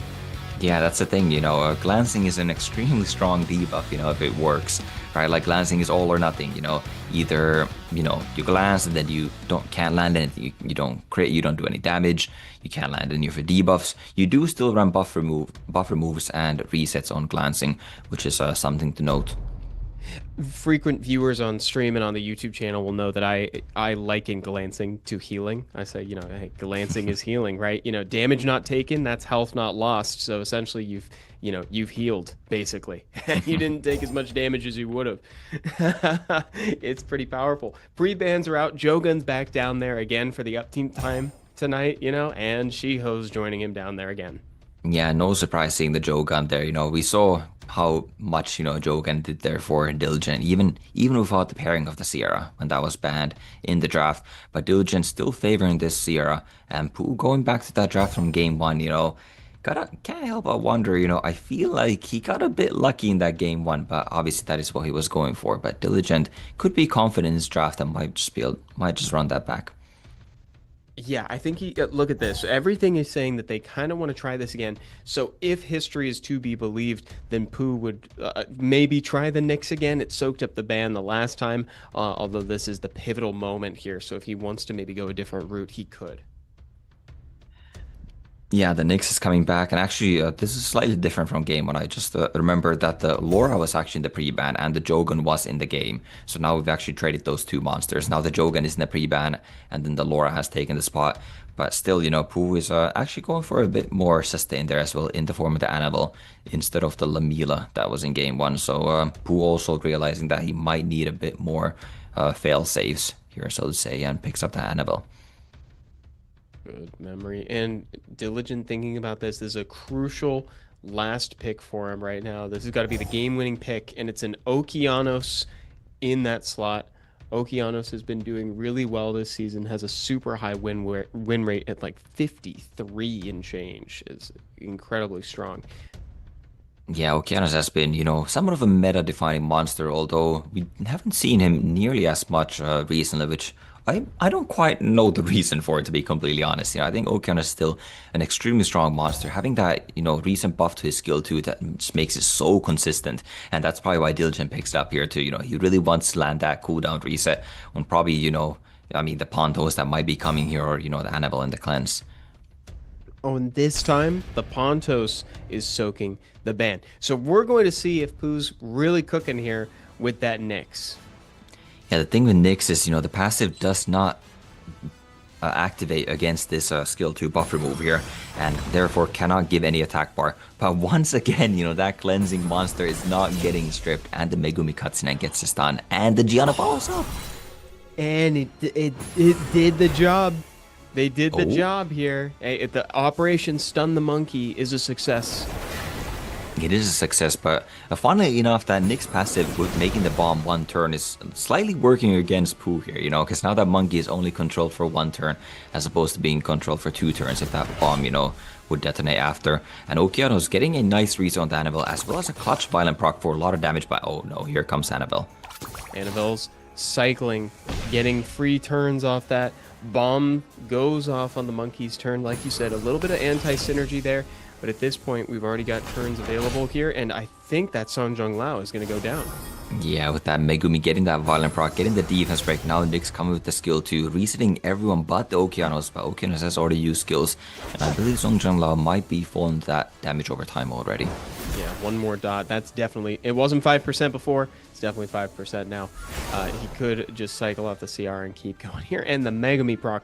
Yeah, that's the thing, you know, glancing is an extremely strong debuff, you know, if it works, right? Like glancing is all or nothing, you know, either, you know, you glance and then you can't land anything, you don't crit, you don't do any damage, you can't land any of your debuffs. You do still run buff removes and resets on glancing, which is something to note. Frequent viewers on stream and on the YouTube channel will know that I liken glancing to healing. I say, you know, hey, glancing is healing, right? You know, damage not taken, that's health not lost. So essentially you've healed basically. You didn't take as much damage as you would have. It's pretty powerful. Pre-bans are out. Jogun's back down there again for the upteam time tonight, you know, and Shiho's joining him down there again. Yeah, no surprise seeing the Jogan there. You know, we saw how much, you know, Jogan did there for Diligent, even without the pairing of the Sierra when that was banned in the draft. But Diligent still favoring this Sierra, and Pooh going back to that draft from game 1, you know, can't help but wonder, you know, I feel like he got a bit lucky in that game 1, but obviously that is what he was going for. But Diligent could be confident in his draft and might just run that back. Yeah, I think look at this. Everything is saying that they kind of want to try this again. So if history is to be believed, then Pooh would maybe try the Nyx again. It soaked up the ban the last time, although this is the pivotal moment here. So if he wants to maybe go a different route, he could. Yeah, the Nyx is coming back, and actually, this is slightly different from game 1. I just remember that the Laura was actually in the pre-ban, and the Jogan was in the game. So now we've actually traded those 2 monsters. Now the Jogan is in the pre-ban, and then the Laura has taken the spot. But still, you know, Pooh is actually going for a bit more sustain there as well in the form of the Annabelle instead of the Lamila that was in game 1. So Pooh also realizing that he might need a bit more fail saves here, so to say, and picks up the Annabelle. Good memory. And Diligent thinking about this is a crucial last pick for him right now. This has got to be the game-winning pick, and it's an Okeanos in that slot. Okeanos has been doing really well this season, has a super high win rate at like 53 and change. Is incredibly strong. Yeah, Okeanos has been, you know, somewhat of a meta-defining monster, although we haven't seen him nearly as much recently, which I don't quite know the reason for it, to be completely honest. You know, I think Okeanos is still an extremely strong monster, having that, you know, recent buff to his skill too that just makes it so consistent, and that's probably why Diligent picks it up here too. You know, he really wants to land that cooldown reset on probably, you know, I mean, the Pontos that might be coming here, or, you know, the Annabelle and the Cleanse. Oh, and this time, the Pontos is soaking the ban. So we're going to see if Pooh's really cooking here with that Nyx. Yeah, the thing with Nyx is, you know, the passive does not activate against this skill 2 buff remove here, and therefore cannot give any attack bar. But once again, you know, that cleansing monster is not getting stripped, and the Megumi cuts in and gets the stun, and the Gianna follows up. And it did the job. They did the job here. The Operation Stun the Monkey is a success. It is a success, but funnily enough, that Nyx passive with making the bomb 1 turn is slightly working against Pooh here, you know, because now that monkey is only controlled for 1 turn as opposed to being controlled for 2 turns if that bomb, you know, would detonate after. And Okeanos getting a nice reset on the Annabelle as well as a clutch violent proc for a lot of damage, but oh no, here comes Annabelle. Annabelle's cycling, getting free turns off that Bomb goes off on the monkey's turn. Like you said, a little bit of anti-synergy there. But at this point, we've already got turns available here. And I think that Song Jung Lao is going to go down. Yeah, with that Megumi getting that violent proc, getting the defense break. Now Nick's coming with the skill too, resetting everyone but the Okeanos. But Okeanos has already used skills. And I believe Song Jung Lao might be falling that damage over time already. Yeah, one more dot. That's definitely... It wasn't 5% before. It's definitely 5% now. He could just cycle off the CR and keep going here. And the Megami proc,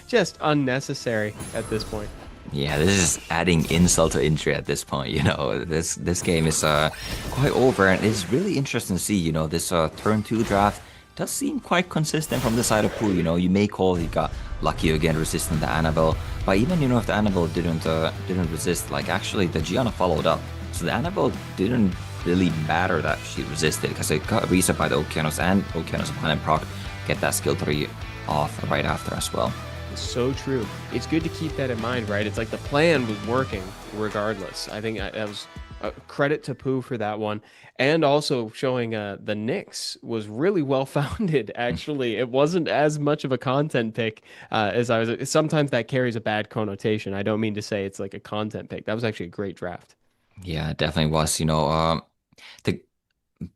just unnecessary at this point. Yeah, this is adding insult to injury at this point. You know, this game is quite over, and it's really interesting to see. You know, this turn 2 draft does seem quite consistent from the side of Pooh. You know, you may call he got lucky again resisting the Annabelle, but even you know if the Annabelle didn't resist, like actually the Gianna followed up, so the Annabelle didn't really matter that she resisted because it got reset by the Okeanos, and Okeanos opponent proc get that skill 3 off right after as well. So true. It's good to keep that in mind, right? It's like the plan was working regardless. I think that was a credit to Pooh for that one. And also showing the Knicks was really well founded, actually. It wasn't as much of a content pick as I was. Sometimes that carries a bad connotation. I don't mean to say it's like a content pick. That was actually a great draft. Yeah, it definitely was. You know, the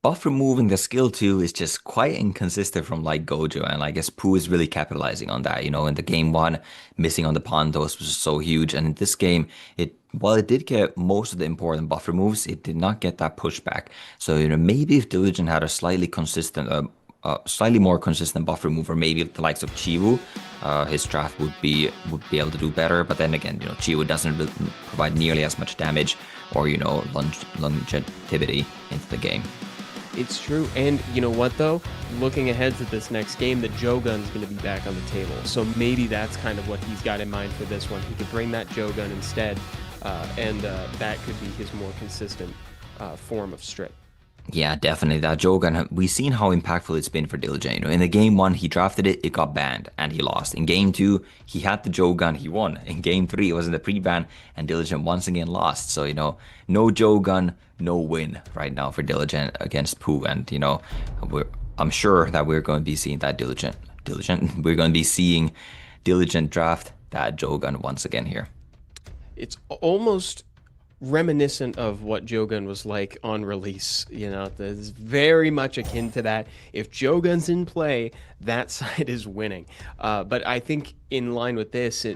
buff removing the skill 2 is just quite inconsistent from like Gojo, and I guess Pooh is really capitalizing on that. You know, in the game 1, missing on the Pondos was so huge, and in this game, while it did get most of the important buff removes, it did not get that pushback. So you know, maybe if Diligent had a slightly more consistent buff remover, maybe the likes of Chiwu, his draft would be able to do better. But then again, you know, Chiwu doesn't really provide nearly as much damage or you know longevity into the game. It's true. And you know what, though? Looking ahead to this next game, the Jogun's going to be back on the table. So maybe that's kind of what he's got in mind for this one. He could bring that Jogun instead, and that could be his more consistent form of strip. Yeah, definitely. That Jogan, we've seen how impactful it's been for Diligent. You know, in the game 1, he drafted it, it got banned, and he lost. In game 2, he had the Jogan, he won. In game 3, it was in the pre-ban, and Diligent once again lost. So, you know, no Jogan, no win right now for Diligent against Pooh. And, you know, I'm sure that we're going to be seeing that Diligent. We're going to be seeing Diligent draft that Jogan once again here. It's almost reminiscent of what Jogun was like on release. You know, it's very much akin to that. If Jogun's in play, that side is winning. But I think in line with this, I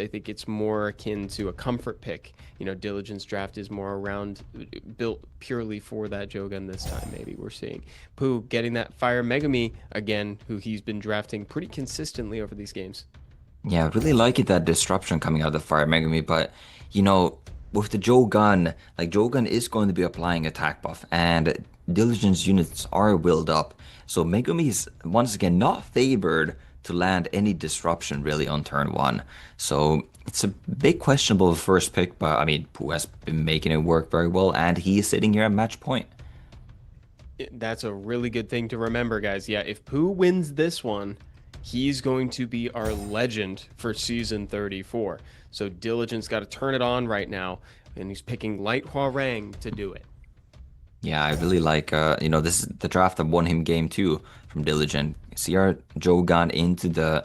think it's more akin to a comfort pick. You know, Diligence draft is more around built purely for that Jogun this time. Maybe we're seeing Pooh getting that Fire Megami again, who he's been drafting pretty consistently over these games. Yeah, I really like it, that disruption coming out of the Fire Megami, but you know, with the Jogun, like Jogun is going to be applying attack buff, and Diligence units are willed up. So Megumi is once again not favored to land any disruption really on turn 1. So it's a big questionable first pick, but I mean, Pooh has been making it work very well, and he is sitting here at match point. That's a really good thing to remember, guys. Yeah, if Pooh wins this one, he's going to be our legend for season 34. So Diligent's got to turn it on right now, and he's picking Light Hwarang to do it. Yeah, I really like, you know, this is the draft that won him game 2 from Diligent. CR Jogan into the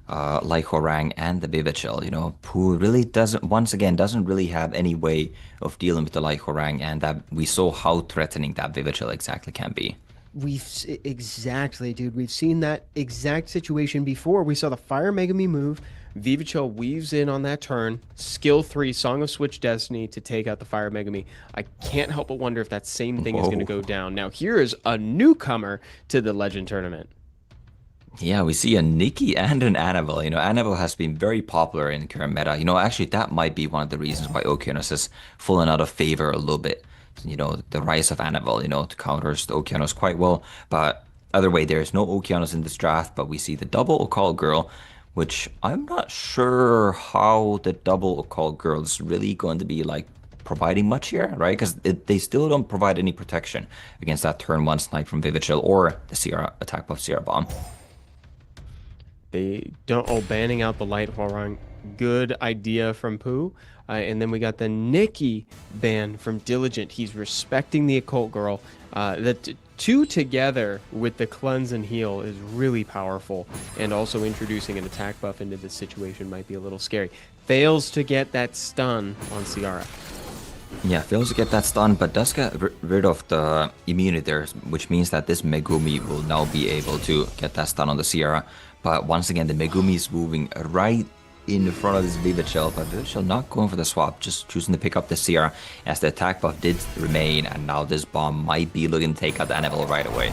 Light Hwarang and the Vivichel, you know, who really doesn't really have any way of dealing with the Light Hwarang, and that we saw how threatening that Vivichel exactly can be. Exactly, dude. We've seen that exact situation before. We saw the Fire Megami move. Vivichel weaves in on that turn. Skill 3, Song of Switch Destiny to take out the Fire Megami. I can't help but wonder if that same thing is going to go down. Now, here is a newcomer to the Legend Tournament. Yeah, we see a Nikki and an Annabelle. You know, Annabelle has been very popular in current meta. You know, actually, that might be one of the reasons why Okeanos has fallen out of favor a little bit. You know, the rise of Annabelle, you know, counters the Okeanos quite well. But either way, there is no Okeanos in this draft, but we see the double Occult Girl, which I'm not sure how the double Occult Girl is really going to be like providing much here, right? Because they still don't provide any protection against that turn 1 snipe from Vivichel or the Sierra attack buff Sierra Bomb. They don't. Oh, banning out the Light Hwarang. Good idea from Pooh. And then we got the Nikki ban from Diligent. He's respecting the Occult Girl. two together with the cleanse and heal is really powerful, and also introducing an attack buff into this situation might be a little scary. Fails to get that stun on Ciara. Yeah, fails to get that stun, but does get rid of the immunity there, which means that this Megumi will now be able to get that stun on the Ciara. But once again, the Megumi is moving right in front of this Vivid Shell, but Vivid Shell not going for the swap, just choosing to pick up the Ciara as the attack buff did remain, and now this bomb might be looking to take out the Annabelle right away.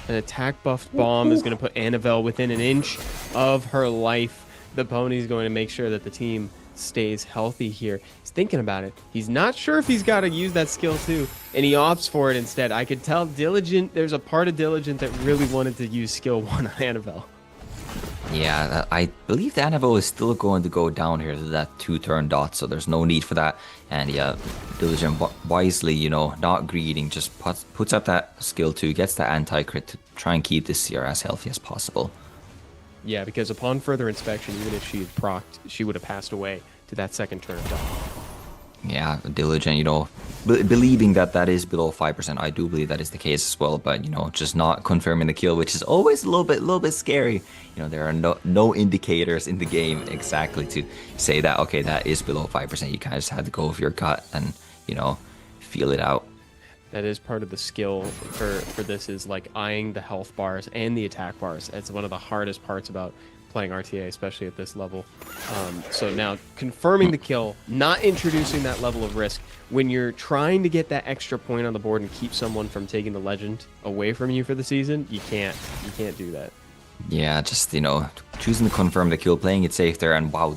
An attack buffed bomb is going to put Annabelle within an inch of her life. The pony's going to make sure that the team stays healthy here. He's thinking about it. He's not sure if he's got to use that skill too, and he opts for it instead. I could tell Diligent, there's a part of Diligent that really wanted to use skill 1 on Annabelle. Yeah, I believe the Annabelle is still going to go down here to that 2-turn dot, so there's no need for that. And yeah, Diligent wisely, you know, not greeding, just puts up that skill 2, gets the anti-crit to try and keep this Ciara as healthy as possible. Yeah, because upon further inspection, even if she had procced, she would have passed away to that second turn of dot. Yeah, Diligent, you know, believing that that is below 5%. I do believe that is the case as well, but, you know, just not confirming the kill, which is always a little bit scary. You know, there are no indicators in the game exactly to say that, okay, that is below 5%. You kind of just have to go with your gut and, you know, feel it out. That is part of the skill for this, is like eyeing the health bars and the attack bars. It's one of the hardest parts about playing RTA, especially at this level. So now confirming the kill, not introducing that level of risk. When you're trying to get that extra point on the board and keep someone from taking the legend away from you for the season, you can't do that. Yeah, just, you know, choosing to confirm the kill, playing it safe there, and wow,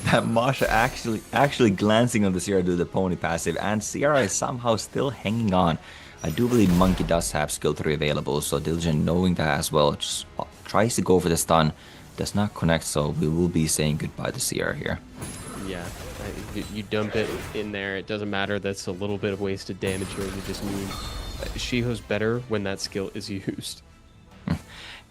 that Masha actually glancing on the Ciara to the pony passive, and Ciara is somehow still hanging on. I do believe Monkey does have skill 3 available, so Diligent, knowing that as well, just tries to go for the stun, does not connect, so we will be saying goodbye to Ciara here. Yeah, you dump it in there, it doesn't matter, that's a little bit of wasted damage here. You just need Shiho's better when that skill is used.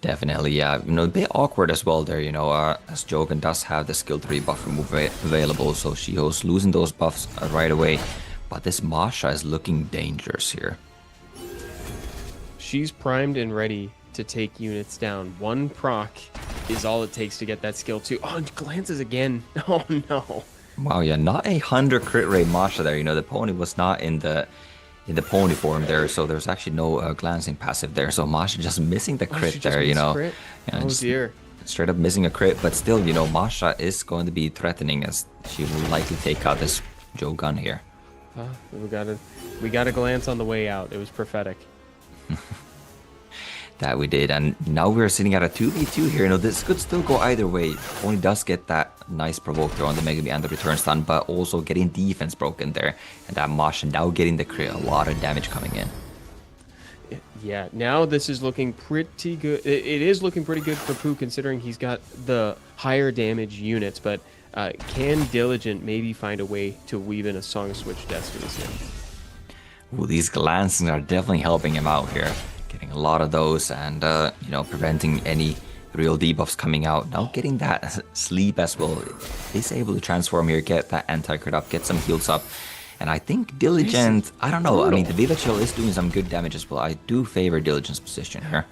Definitely, yeah. You know, a bit awkward as well there, you know, as Jogan does have the skill 3 buff remove available, so Shiho's losing those buffs right away. But this Masha is looking dangerous here. She's primed and ready to take units down. 1 proc is all it takes to get that skill 2. Oh, and glances again. Oh, no. Wow, yeah, not 100 crit rate Masha there. You know, the pony was not in the pony form there, so there's actually no glancing passive there. So Masha just missing the crit there, you know. Crit? Yeah, oh dear. Straight up missing a crit, but still, you know, Masha is going to be threatening as she will likely take out this Jogan here. We got a glance on the way out. It was prophetic. That we did, and now we're sitting at a 2v2 here. You know, this could still go either way. Only does get that nice provoke there on the Megami and the return stun, but also getting defense broken there. And that Masha now getting the crit, a lot of damage coming in. Yeah, now this is looking pretty good. It is looking pretty good for Pooh, considering he's got the higher damage units, but can Diligent maybe find a way to weave in a Song of Switch Destinies here? Ooh, these glancing are definitely helping him out here. Getting a lot of those and, you know, preventing any real debuffs coming out. Now getting that sleep as well. He's able to transform here, get that anti-crit up, get some heals up. And I think Diligent, I don't know, I mean, the Vivid Chill is doing some good damage as well. I do favor Diligent's position here.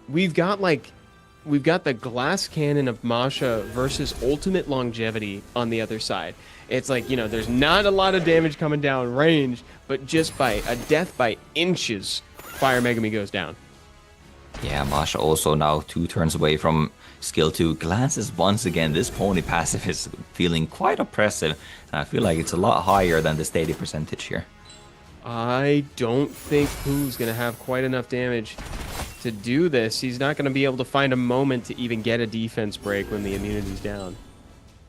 We've got the glass cannon of Masha versus ultimate longevity on the other side. It's like, you know, there's not a lot of damage coming down range, but just by a death by inches, Fire Megami goes down. Yeah, Masha also now 2 turns away from skill 2. Glances once again. This pony passive is feeling quite oppressive. And I feel like it's a lot higher than the steady percentage here. I don't think Pooh's going to have quite enough damage to do this. He's not going to be able to find a moment to even get a defense break when the immunity's down.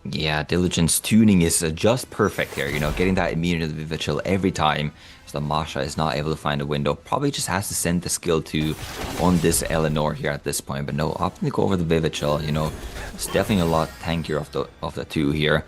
Yeah, Diligent's tuning is just perfect here. You know, getting that immunity to Vivid Chill every time. So Masha is not able to find a window. Probably just has to send the skill 2 on this Eleanor here at this point. But no, opting to go over the Vivid Chill. You know, it's definitely a lot tankier of the 2 here.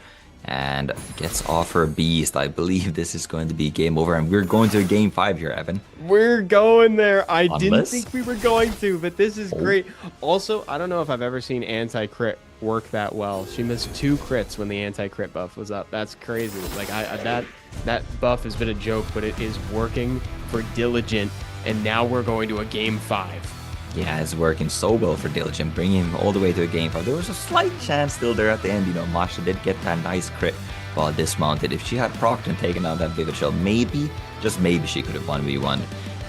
And gets off her Beast. I believe this is going to be game over. And we're going to game 5 here, Evan. We're going there. I didn't think we were going to, but this is great. Also, I don't know if I've ever seen anti-crit work that well. She missed 2 crits when the anti-crit buff was up. That's crazy. Like, that buff has been a joke, but it is working for Diligent. and now we're going to a game 5. Yeah, it's working so well for Diligent, bringing him all the way to a game 5. There was a slight chance still there at the end. Masha did get that nice crit while dismounted. If she had procced and taken out that Vivichel, maybe, just maybe, she could have 1v1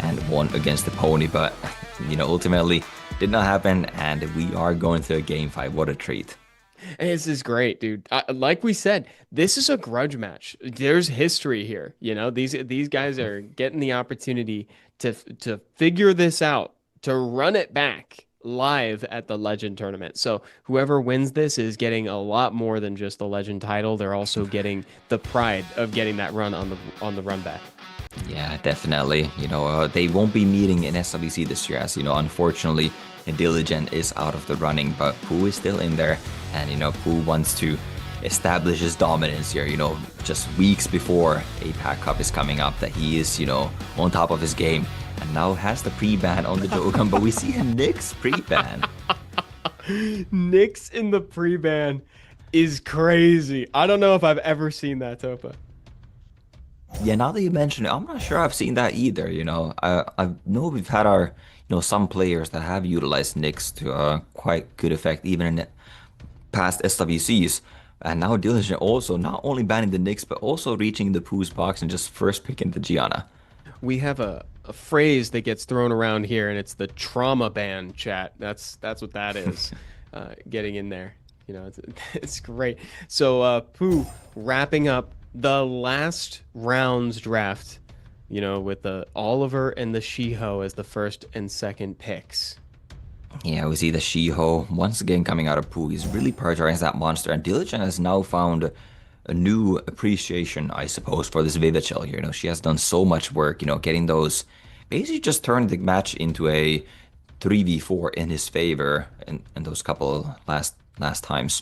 and won against the pony. But, ultimately, did not happen, and we are going to a game 5. What a treat. This is great, dude. Like we said, this is a grudge match. There's history here. These guys are getting the opportunity to figure this out, to run it back live at the Legend tournament. So whoever wins this is getting a lot more than just the Legend title. They're also getting the pride of getting that run on the run back. Yeah, definitely. They won't be meeting in SWC this year, as unfortunately, Diligent is out of the running, but Pooh is still in there, and Pooh wants to establish his dominance here. Just weeks before APAC Cup is coming up, that he is on top of his game, and now has the pre-ban on the Jogan, but we see a Nyx pre-ban. Nyx in the pre-ban is crazy. I don't know if I've ever seen that, Topa. Yeah, now that you mention it, I'm not sure I've seen that either. I know we've had our, some players that have utilized Nyx to quite good effect, even in past SWCs. And now Diligent also not only banning the Nyx, but also reaching the Pooh's box and just first picking the Gianna. We have a phrase that gets thrown around here, and it's the trauma ban, chat. That's what that is. Getting in there. It's great. So Pooh wrapping up the last round's draft, with the Oliver and the Shiho as the first and second picks. Yeah, we see the Shiho once again coming out of Pooh. He's really prioritizing that monster, and Diligent has now found a new appreciation, I suppose, for this Vivichel here. She has done so much work, getting those, basically just turned the match into a 3v4 in his favor in those couple last times.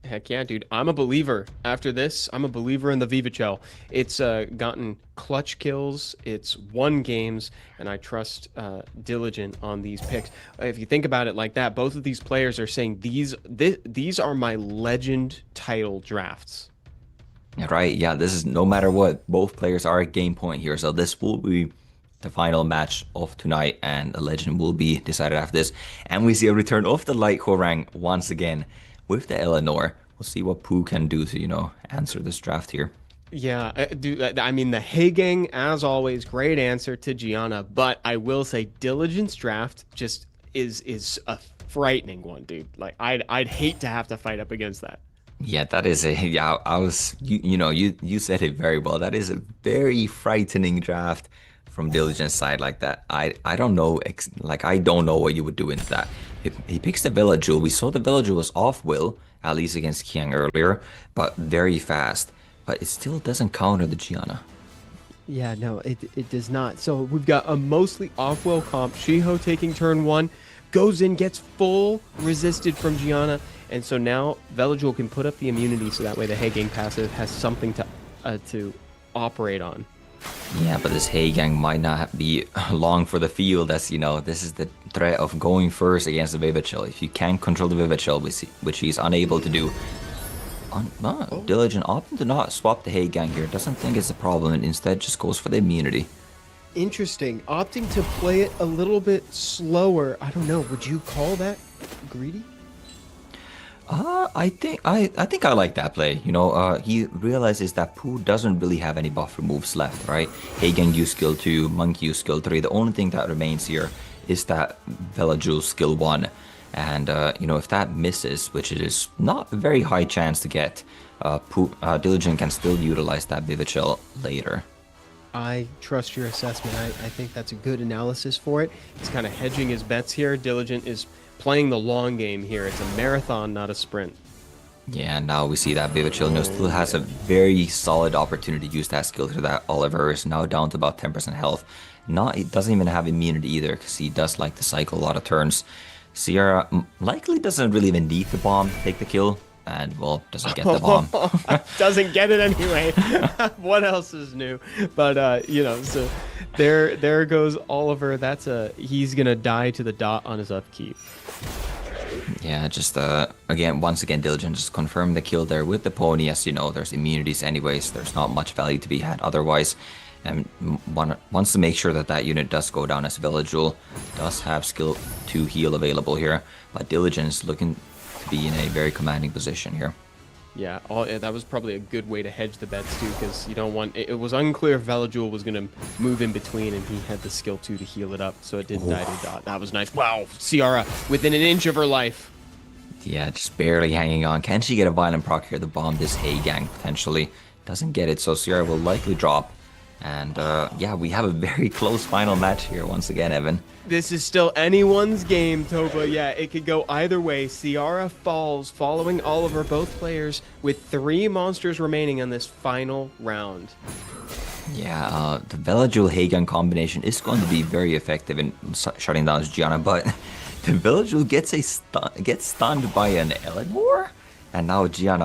Heck yeah, dude. I'm a believer. After this, I'm a believer in the Vivichel. It's gotten clutch kills, it's won games, and I trust Diligent on these picks. If you think about it like that, both of these players are saying these are my Legend title drafts. Right, yeah, this is no matter what. Both players are at game point here, so this will be the final match of tonight, and a Legend will be decided after this. And we see a return of the Light Horang once again with the Eleanor. We'll see what Pooh can do to, answer this draft here. Yeah, dude, I mean, the Hagang, as always, great answer to Gianna, but I will say Diligent's draft just is a frightening one, dude. Like, I'd hate to have to fight up against that. Yeah, that is I was, you said it very well. That is a very frightening draft from Diligent's side like that. I don't know, I don't know what you would do into that. He picks the Villagewel. We saw the Villagewel was off will, at least against Qiang earlier, but very fast. But it still doesn't counter the Gianna. Yeah, no, it does not. So we've got a mostly off-will comp. Shiho taking turn 1, goes in, gets full resisted from Gianna, and so now Villagewel can put up the immunity, so that way the Hagang passive has something to operate on. Yeah, but this Hagang might not be long for the field, as this is the threat of going first against the Vivichel. If you can't control the Vivichel, which he's unable to do, Diligent opting to not swap the Hagang here. Doesn't think it's a problem, and instead just goes for the immunity. Interesting. Opting to play it a little bit slower. I don't know. Would you call that greedy? I think I like that play. He realizes that Pooh doesn't really have any buffer moves left, right? Hagang use skill 2, Monkey use skill 3. The only thing that remains here is that Villagewel skill 1. And, if that misses, which it is not a very high chance to get, Diligent can still utilize that Vivichel later. I trust your assessment. I think that's a good analysis for it. He's kind of hedging his bets here. Diligent is playing the long game here. It's a marathon, not a sprint. Yeah, now we see that Vivichel still has a very solid opportunity to use that skill to that Oliver is now down to about 10% health. He doesn't even have immunity either, because he does like to cycle a lot of turns. Sierra likely doesn't really even need the bomb to take the kill, and, well, doesn't get the bomb. Doesn't get it anyway. What else is new? But, so there goes Oliver. He's going to die to the dot on his upkeep. Yeah, just, once again, Diligent just confirmed the kill there with the pony. As you know, there's immunities anyways. There's not much value to be had otherwise. and wants to make sure that that unit does go down, as Villagul does have skill 2 heal available here, but Diligence looking to be in a very commanding position here. Yeah, that was probably a good way to hedge the bets too, because you don't want it was unclear if Villagul was going to move in between, and he had the skill 2 to heal it up, so it didn't die to dot. That was nice. Wow, Ciara within an inch of her life. Yeah, just barely hanging on. Can she get a violent proc here to bomb this Qiang potentially? Doesn't get it, so Ciara will likely drop. And yeah, we have a very close final match here once again, Evan. This is still anyone's game, Topa. Yeah, it could go either way. Ciara falls, following Oliver, both players, with 3 monsters remaining on this final round. Yeah, the Villagul Qiang combination is going to be very effective in shutting down Gianna, but the Villagul gets stunned by an Eleanor, and now Gianna,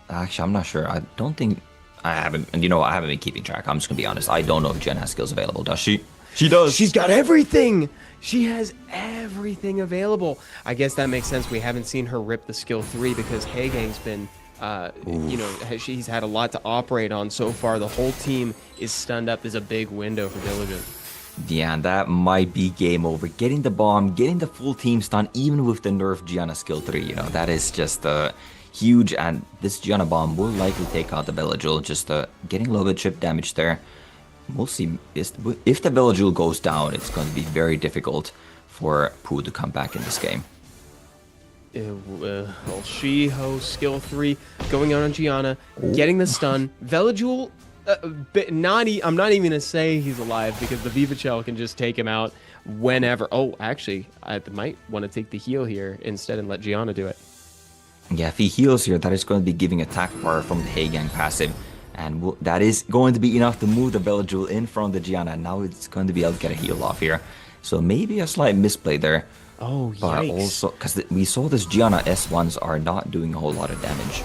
actually, I'm not sure. I don't think I haven't, and I haven't been keeping track. I'm just gonna be honest. I don't know if Gianna has skills available. Does she? She does. She's got everything. She has everything available. I guess that makes sense. We haven't seen her rip the skill 3 because Qiang's been, she's had a lot to operate on so far. The whole team is stunned up. There's a big window for Diligent. Yeah, and that might be game over. Getting the bomb, getting the full team stun, even with the nerf Gianna skill 3, that is just huge. And this Gianna bomb will likely take out the Villagul, just getting a little bit chip damage there. We'll see. If the Villagul goes down, it's going to be very difficult for Pooh to come back in this game. Shiho skill 3 going out on Gianna, getting the stun. Villagul, I'm not even gonna say he's alive because the Vivachel can just take him out whenever. Oh, actually, I might want to take the heal here instead and let Gianna do it. Yeah, if he heals here, that is going to be giving attack power from the Qiang passive, and that is going to be enough to move the Villagul in front of the Gianna. Now it's going to be able to get a heal off here, so maybe a slight misplay there. Oh, but yikes. also because we saw this Gianna S1s are not doing a whole lot of damage.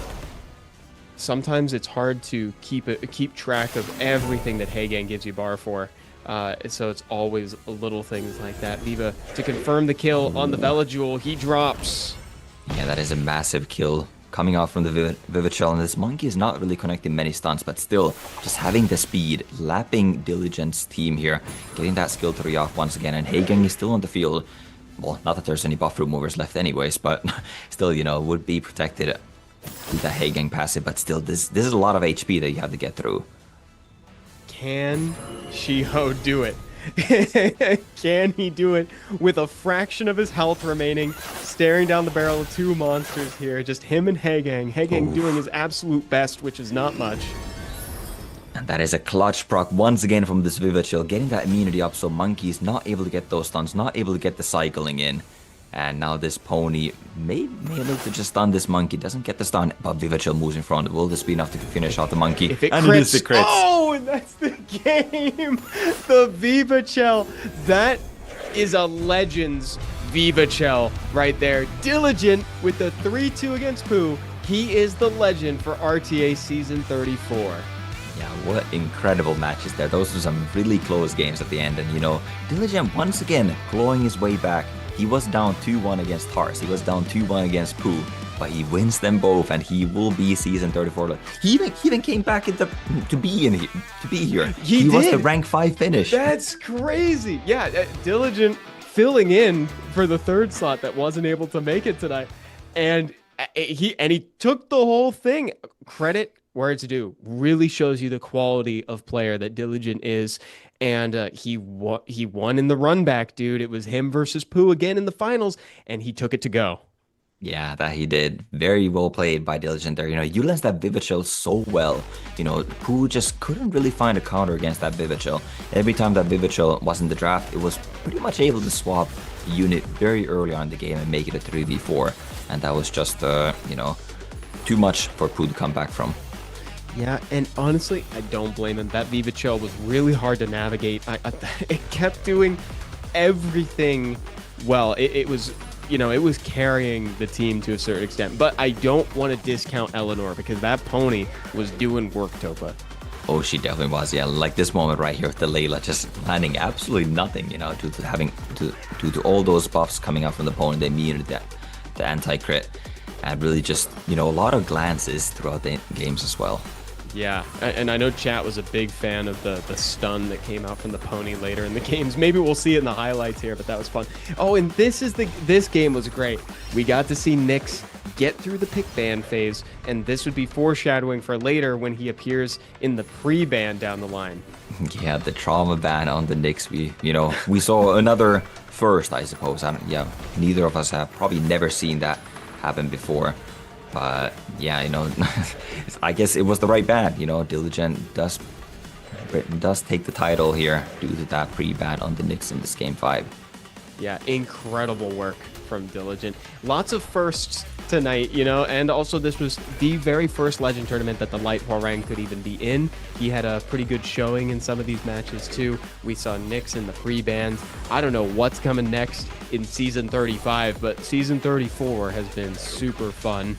Sometimes it's hard to keep track of everything that Qiang gives you bar for. So it's always little things like that. Viva to confirm the kill on the Villagul. He drops. Yeah, that is a massive kill coming out from the Vivachel, and this monkey is not really connecting many stunts, but still, just having the speed, lapping Diligent's team here, getting that skill 3 off once again, and Qiang is still on the field. Well, not that there's any buff removers left anyways, but still, would be protected with the Qiang passive, but still, this is a lot of HP that you have to get through. Can Shiho do it? Can he do it with a fraction of his health remaining, staring down the barrel of 2 monsters here, just him and Qiang. Qiang doing his absolute best, which is not much. And that is a clutch proc once again from this Vivachel, getting that immunity up so Monkey is not able to get those stuns, not able to get the cycling in. And now this Pony may look to just stun this Monkey, doesn't get the stun, but Vivachel moves in front. Will this be enough to finish out the Monkey? If it crits, oh, and that's the game! The Vivachel, that is a Legends Vivachel right there. Diligent with the 3-2 against Pooh. He is the legend for RTA Season 34. Yeah, what incredible matches there. Those were some really close games at the end. And, Diligent once again clawing his way back. He was down 2-1 against Tars. He was down 2-1 against Pooh. But he wins them both, and he will be Season 34. He even came back to be here. He was the rank 5 finish. That's crazy. Yeah, Diligent filling in for the 3rd slot that wasn't able to make it tonight. And he took the whole thing. Credit where it's due. Really shows you the quality of player that Diligent is. And he won in the run back, dude. It was him versus Pooh again in the finals, and he took it to go. Yeah, that he did. Very well played by Diligent there. You lensed that Vivachel so well. Pooh just couldn't really find a counter against that Vivachel. Every time that Vivachel was in the draft, it was pretty much able to swap unit very early on in the game and make it a 3v4. And that was just, too much for Pooh to come back from. Yeah, and honestly, I don't blame him. That Vivachel was really hard to navigate. It kept doing everything well. It was, it was carrying the team to a certain extent. But I don't want to discount Eleanor because that Pony was doing work, Topa. Oh, she definitely was. Yeah, like this moment right here with the Layla just landing absolutely nothing, due to all those buffs coming out from the Pony, the immunity, the anti-crit, and really just, a lot of glances throughout the games as well. Yeah, and I know chat was a big fan of the stun that came out from the pony later in the games. Maybe we'll see it in the highlights here, but that was fun. Oh, and this game was great. We got to see Nyx get through the pick ban phase, and this would be foreshadowing for later when he appears in the pre-ban down the line. Yeah, the trauma ban on the Knicks. We saw another first, I suppose. Yeah, neither of us have probably never seen that happen before. But yeah, I guess it was the right ban. Diligent does take the title here due to that pre-ban on the Knicks in this game 5. Yeah, incredible work from Diligent. Lots of firsts tonight, and also this was the very first Legend tournament that the Light Hwoarang could even be in. He had a pretty good showing in some of these matches too. We saw Nyx in the pre-bans. I don't know what's coming next in Season 35, but Season 34 has been super fun.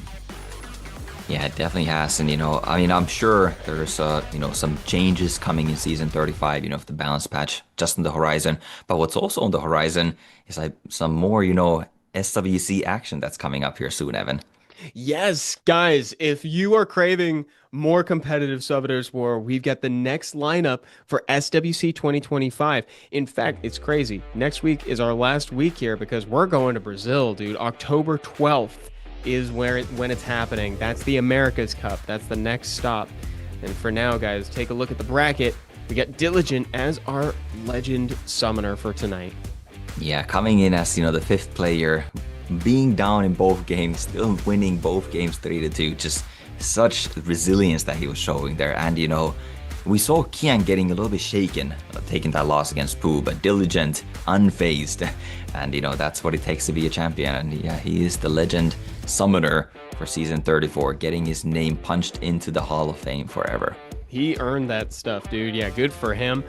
Yeah, it definitely has. And, I'm sure there's, some changes coming in Season 35, if the balance patch just on the horizon. But what's also on the horizon is like some more, SWC action that's coming up here soon, Evan. Yes, guys, if you are craving more competitive Subitors War, we've got the next lineup for SWC 2025. In fact, it's crazy. Next week is our last week here because we're going to Brazil, dude. October 12th is when it's happening. That's the America's Cup. That's the next stop. And for now, guys, take a look at the bracket. We got Diligent as our Legend Summoner for tonight. Yeah, coming in as, the 5th player, being down in both games, still winning both games 3-2. Just such resilience that he was showing there. And, we saw Qiang getting a little bit shaken, taking that loss against Pooh, but Diligent, unfazed. And, that's what it takes to be a champion. And yeah, he is the Legend Summoner for Season 34, getting his name punched into the Hall of Fame forever. He earned that stuff, dude. Yeah, good for him.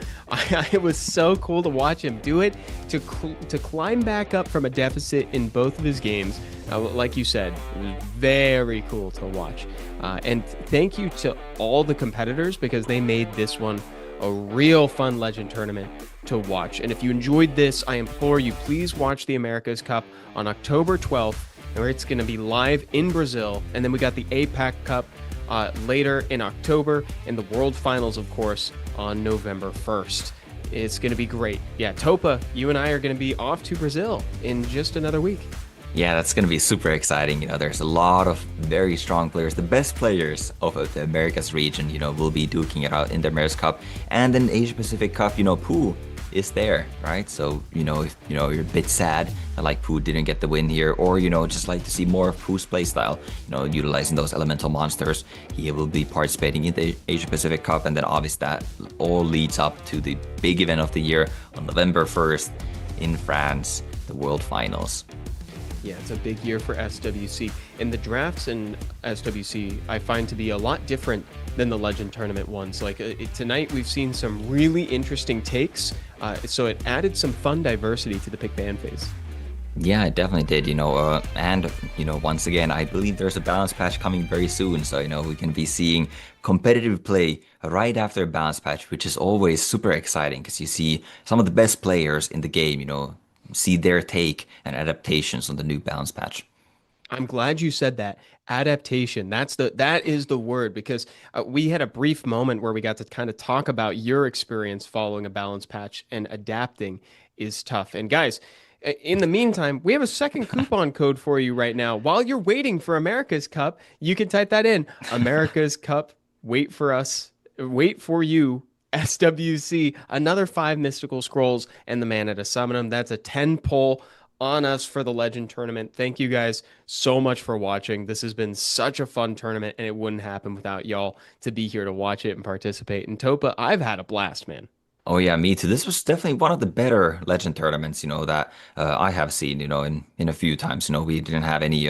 It was so cool to watch him do it, to climb back up from a deficit in both of his games. Like you said, it was very cool to watch. And thank you to all the competitors because they made this one a real fun Legend tournament to watch. And if you enjoyed this, I implore you, please watch the America's Cup on October 12th, where it's going to be live in Brazil. And then we got the APAC Cup later in October, and the World Finals, of course, on November 1st. It's going to be great. Yeah, Topa, you and I are going to be off to Brazil in just another week. Yeah, that's going to be super exciting. There's a lot of very strong players. The best players of the Americas region, will be duking it out in the America's Cup. And in Asia Pacific Cup, Pooh is there, right? So, if, you're a bit sad that like Pooh didn't get the win here, or, just like to see more of Pooh's playstyle, utilizing those elemental monsters, he will be participating in the Asia Pacific Cup. And then obviously that all leads up to the big event of the year on November 1st in France, the World Finals. Yeah, it's a big year for SWC. And the drafts in SWC I find to be a lot different than the Legend Tournament ones. Like tonight we've seen some really interesting takes. So it added some fun diversity to the pick ban phase. Yeah, it definitely did, and, once again, I believe there's a balance patch coming very soon. So, we can be seeing competitive play right after a balance patch, which is always super exciting because you see some of the best players in the game, see their take and adaptations on the new balance patch. I'm glad you said that. Adaptation. That is the word, because we had a brief moment where we got to kind of talk about your experience following a balance patch, and adapting is tough. And guys, in the meantime, we have a second coupon code for you right now. While you're waiting for America's Cup, you can type that in. America's Cup, wait for us, wait for you. SWC, another 5 mystical scrolls, and the mana to summon them. That's a 10 pull on us for the Legend tournament. Thank you guys so much for watching. This has been such a fun tournament, and it wouldn't happen without y'all to be here to watch it and participate. And Topa, I've had a blast, man. Oh yeah, me too. This was definitely one of the better Legend tournaments, that I have seen, in a few times. We didn't have any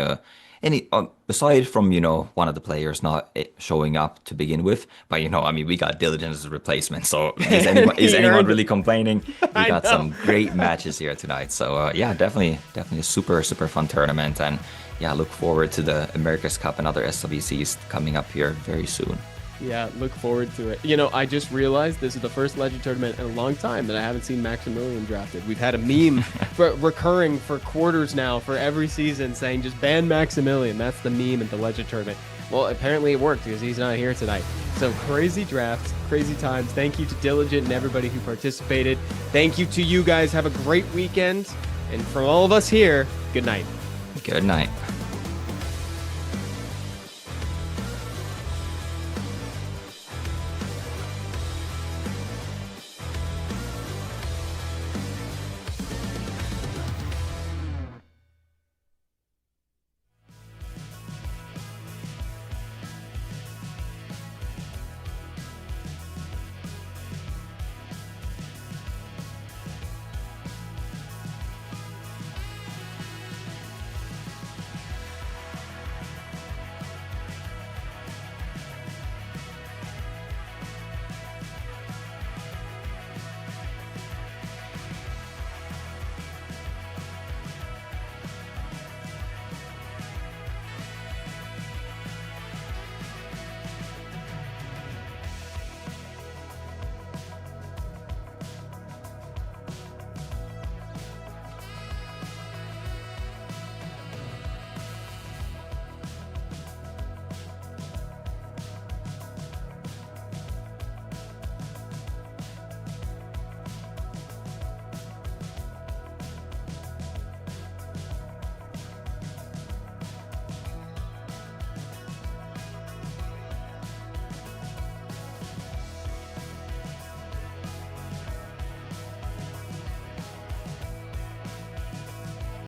aside from, one of the players not showing up to begin with, but, we got Diligent as a replacement. So is anyone really complaining? We got some great matches here tonight. So yeah, definitely a super, super fun tournament. And yeah, look forward to the America's Cup and other SWCs coming up here very soon. Yeah, look forward to it. I just realized this is the first Legend tournament in a long time that I haven't seen Maximilian drafted. We've had a meme recurring for quarters now for every season saying just ban Maximilian. That's the meme at the Legend tournament. Well, apparently it worked because he's not here tonight. So crazy drafts, crazy times. Thank you to Diligent and everybody who participated. Thank you to you guys. Have a great weekend. And from all of us here, good night. Good night.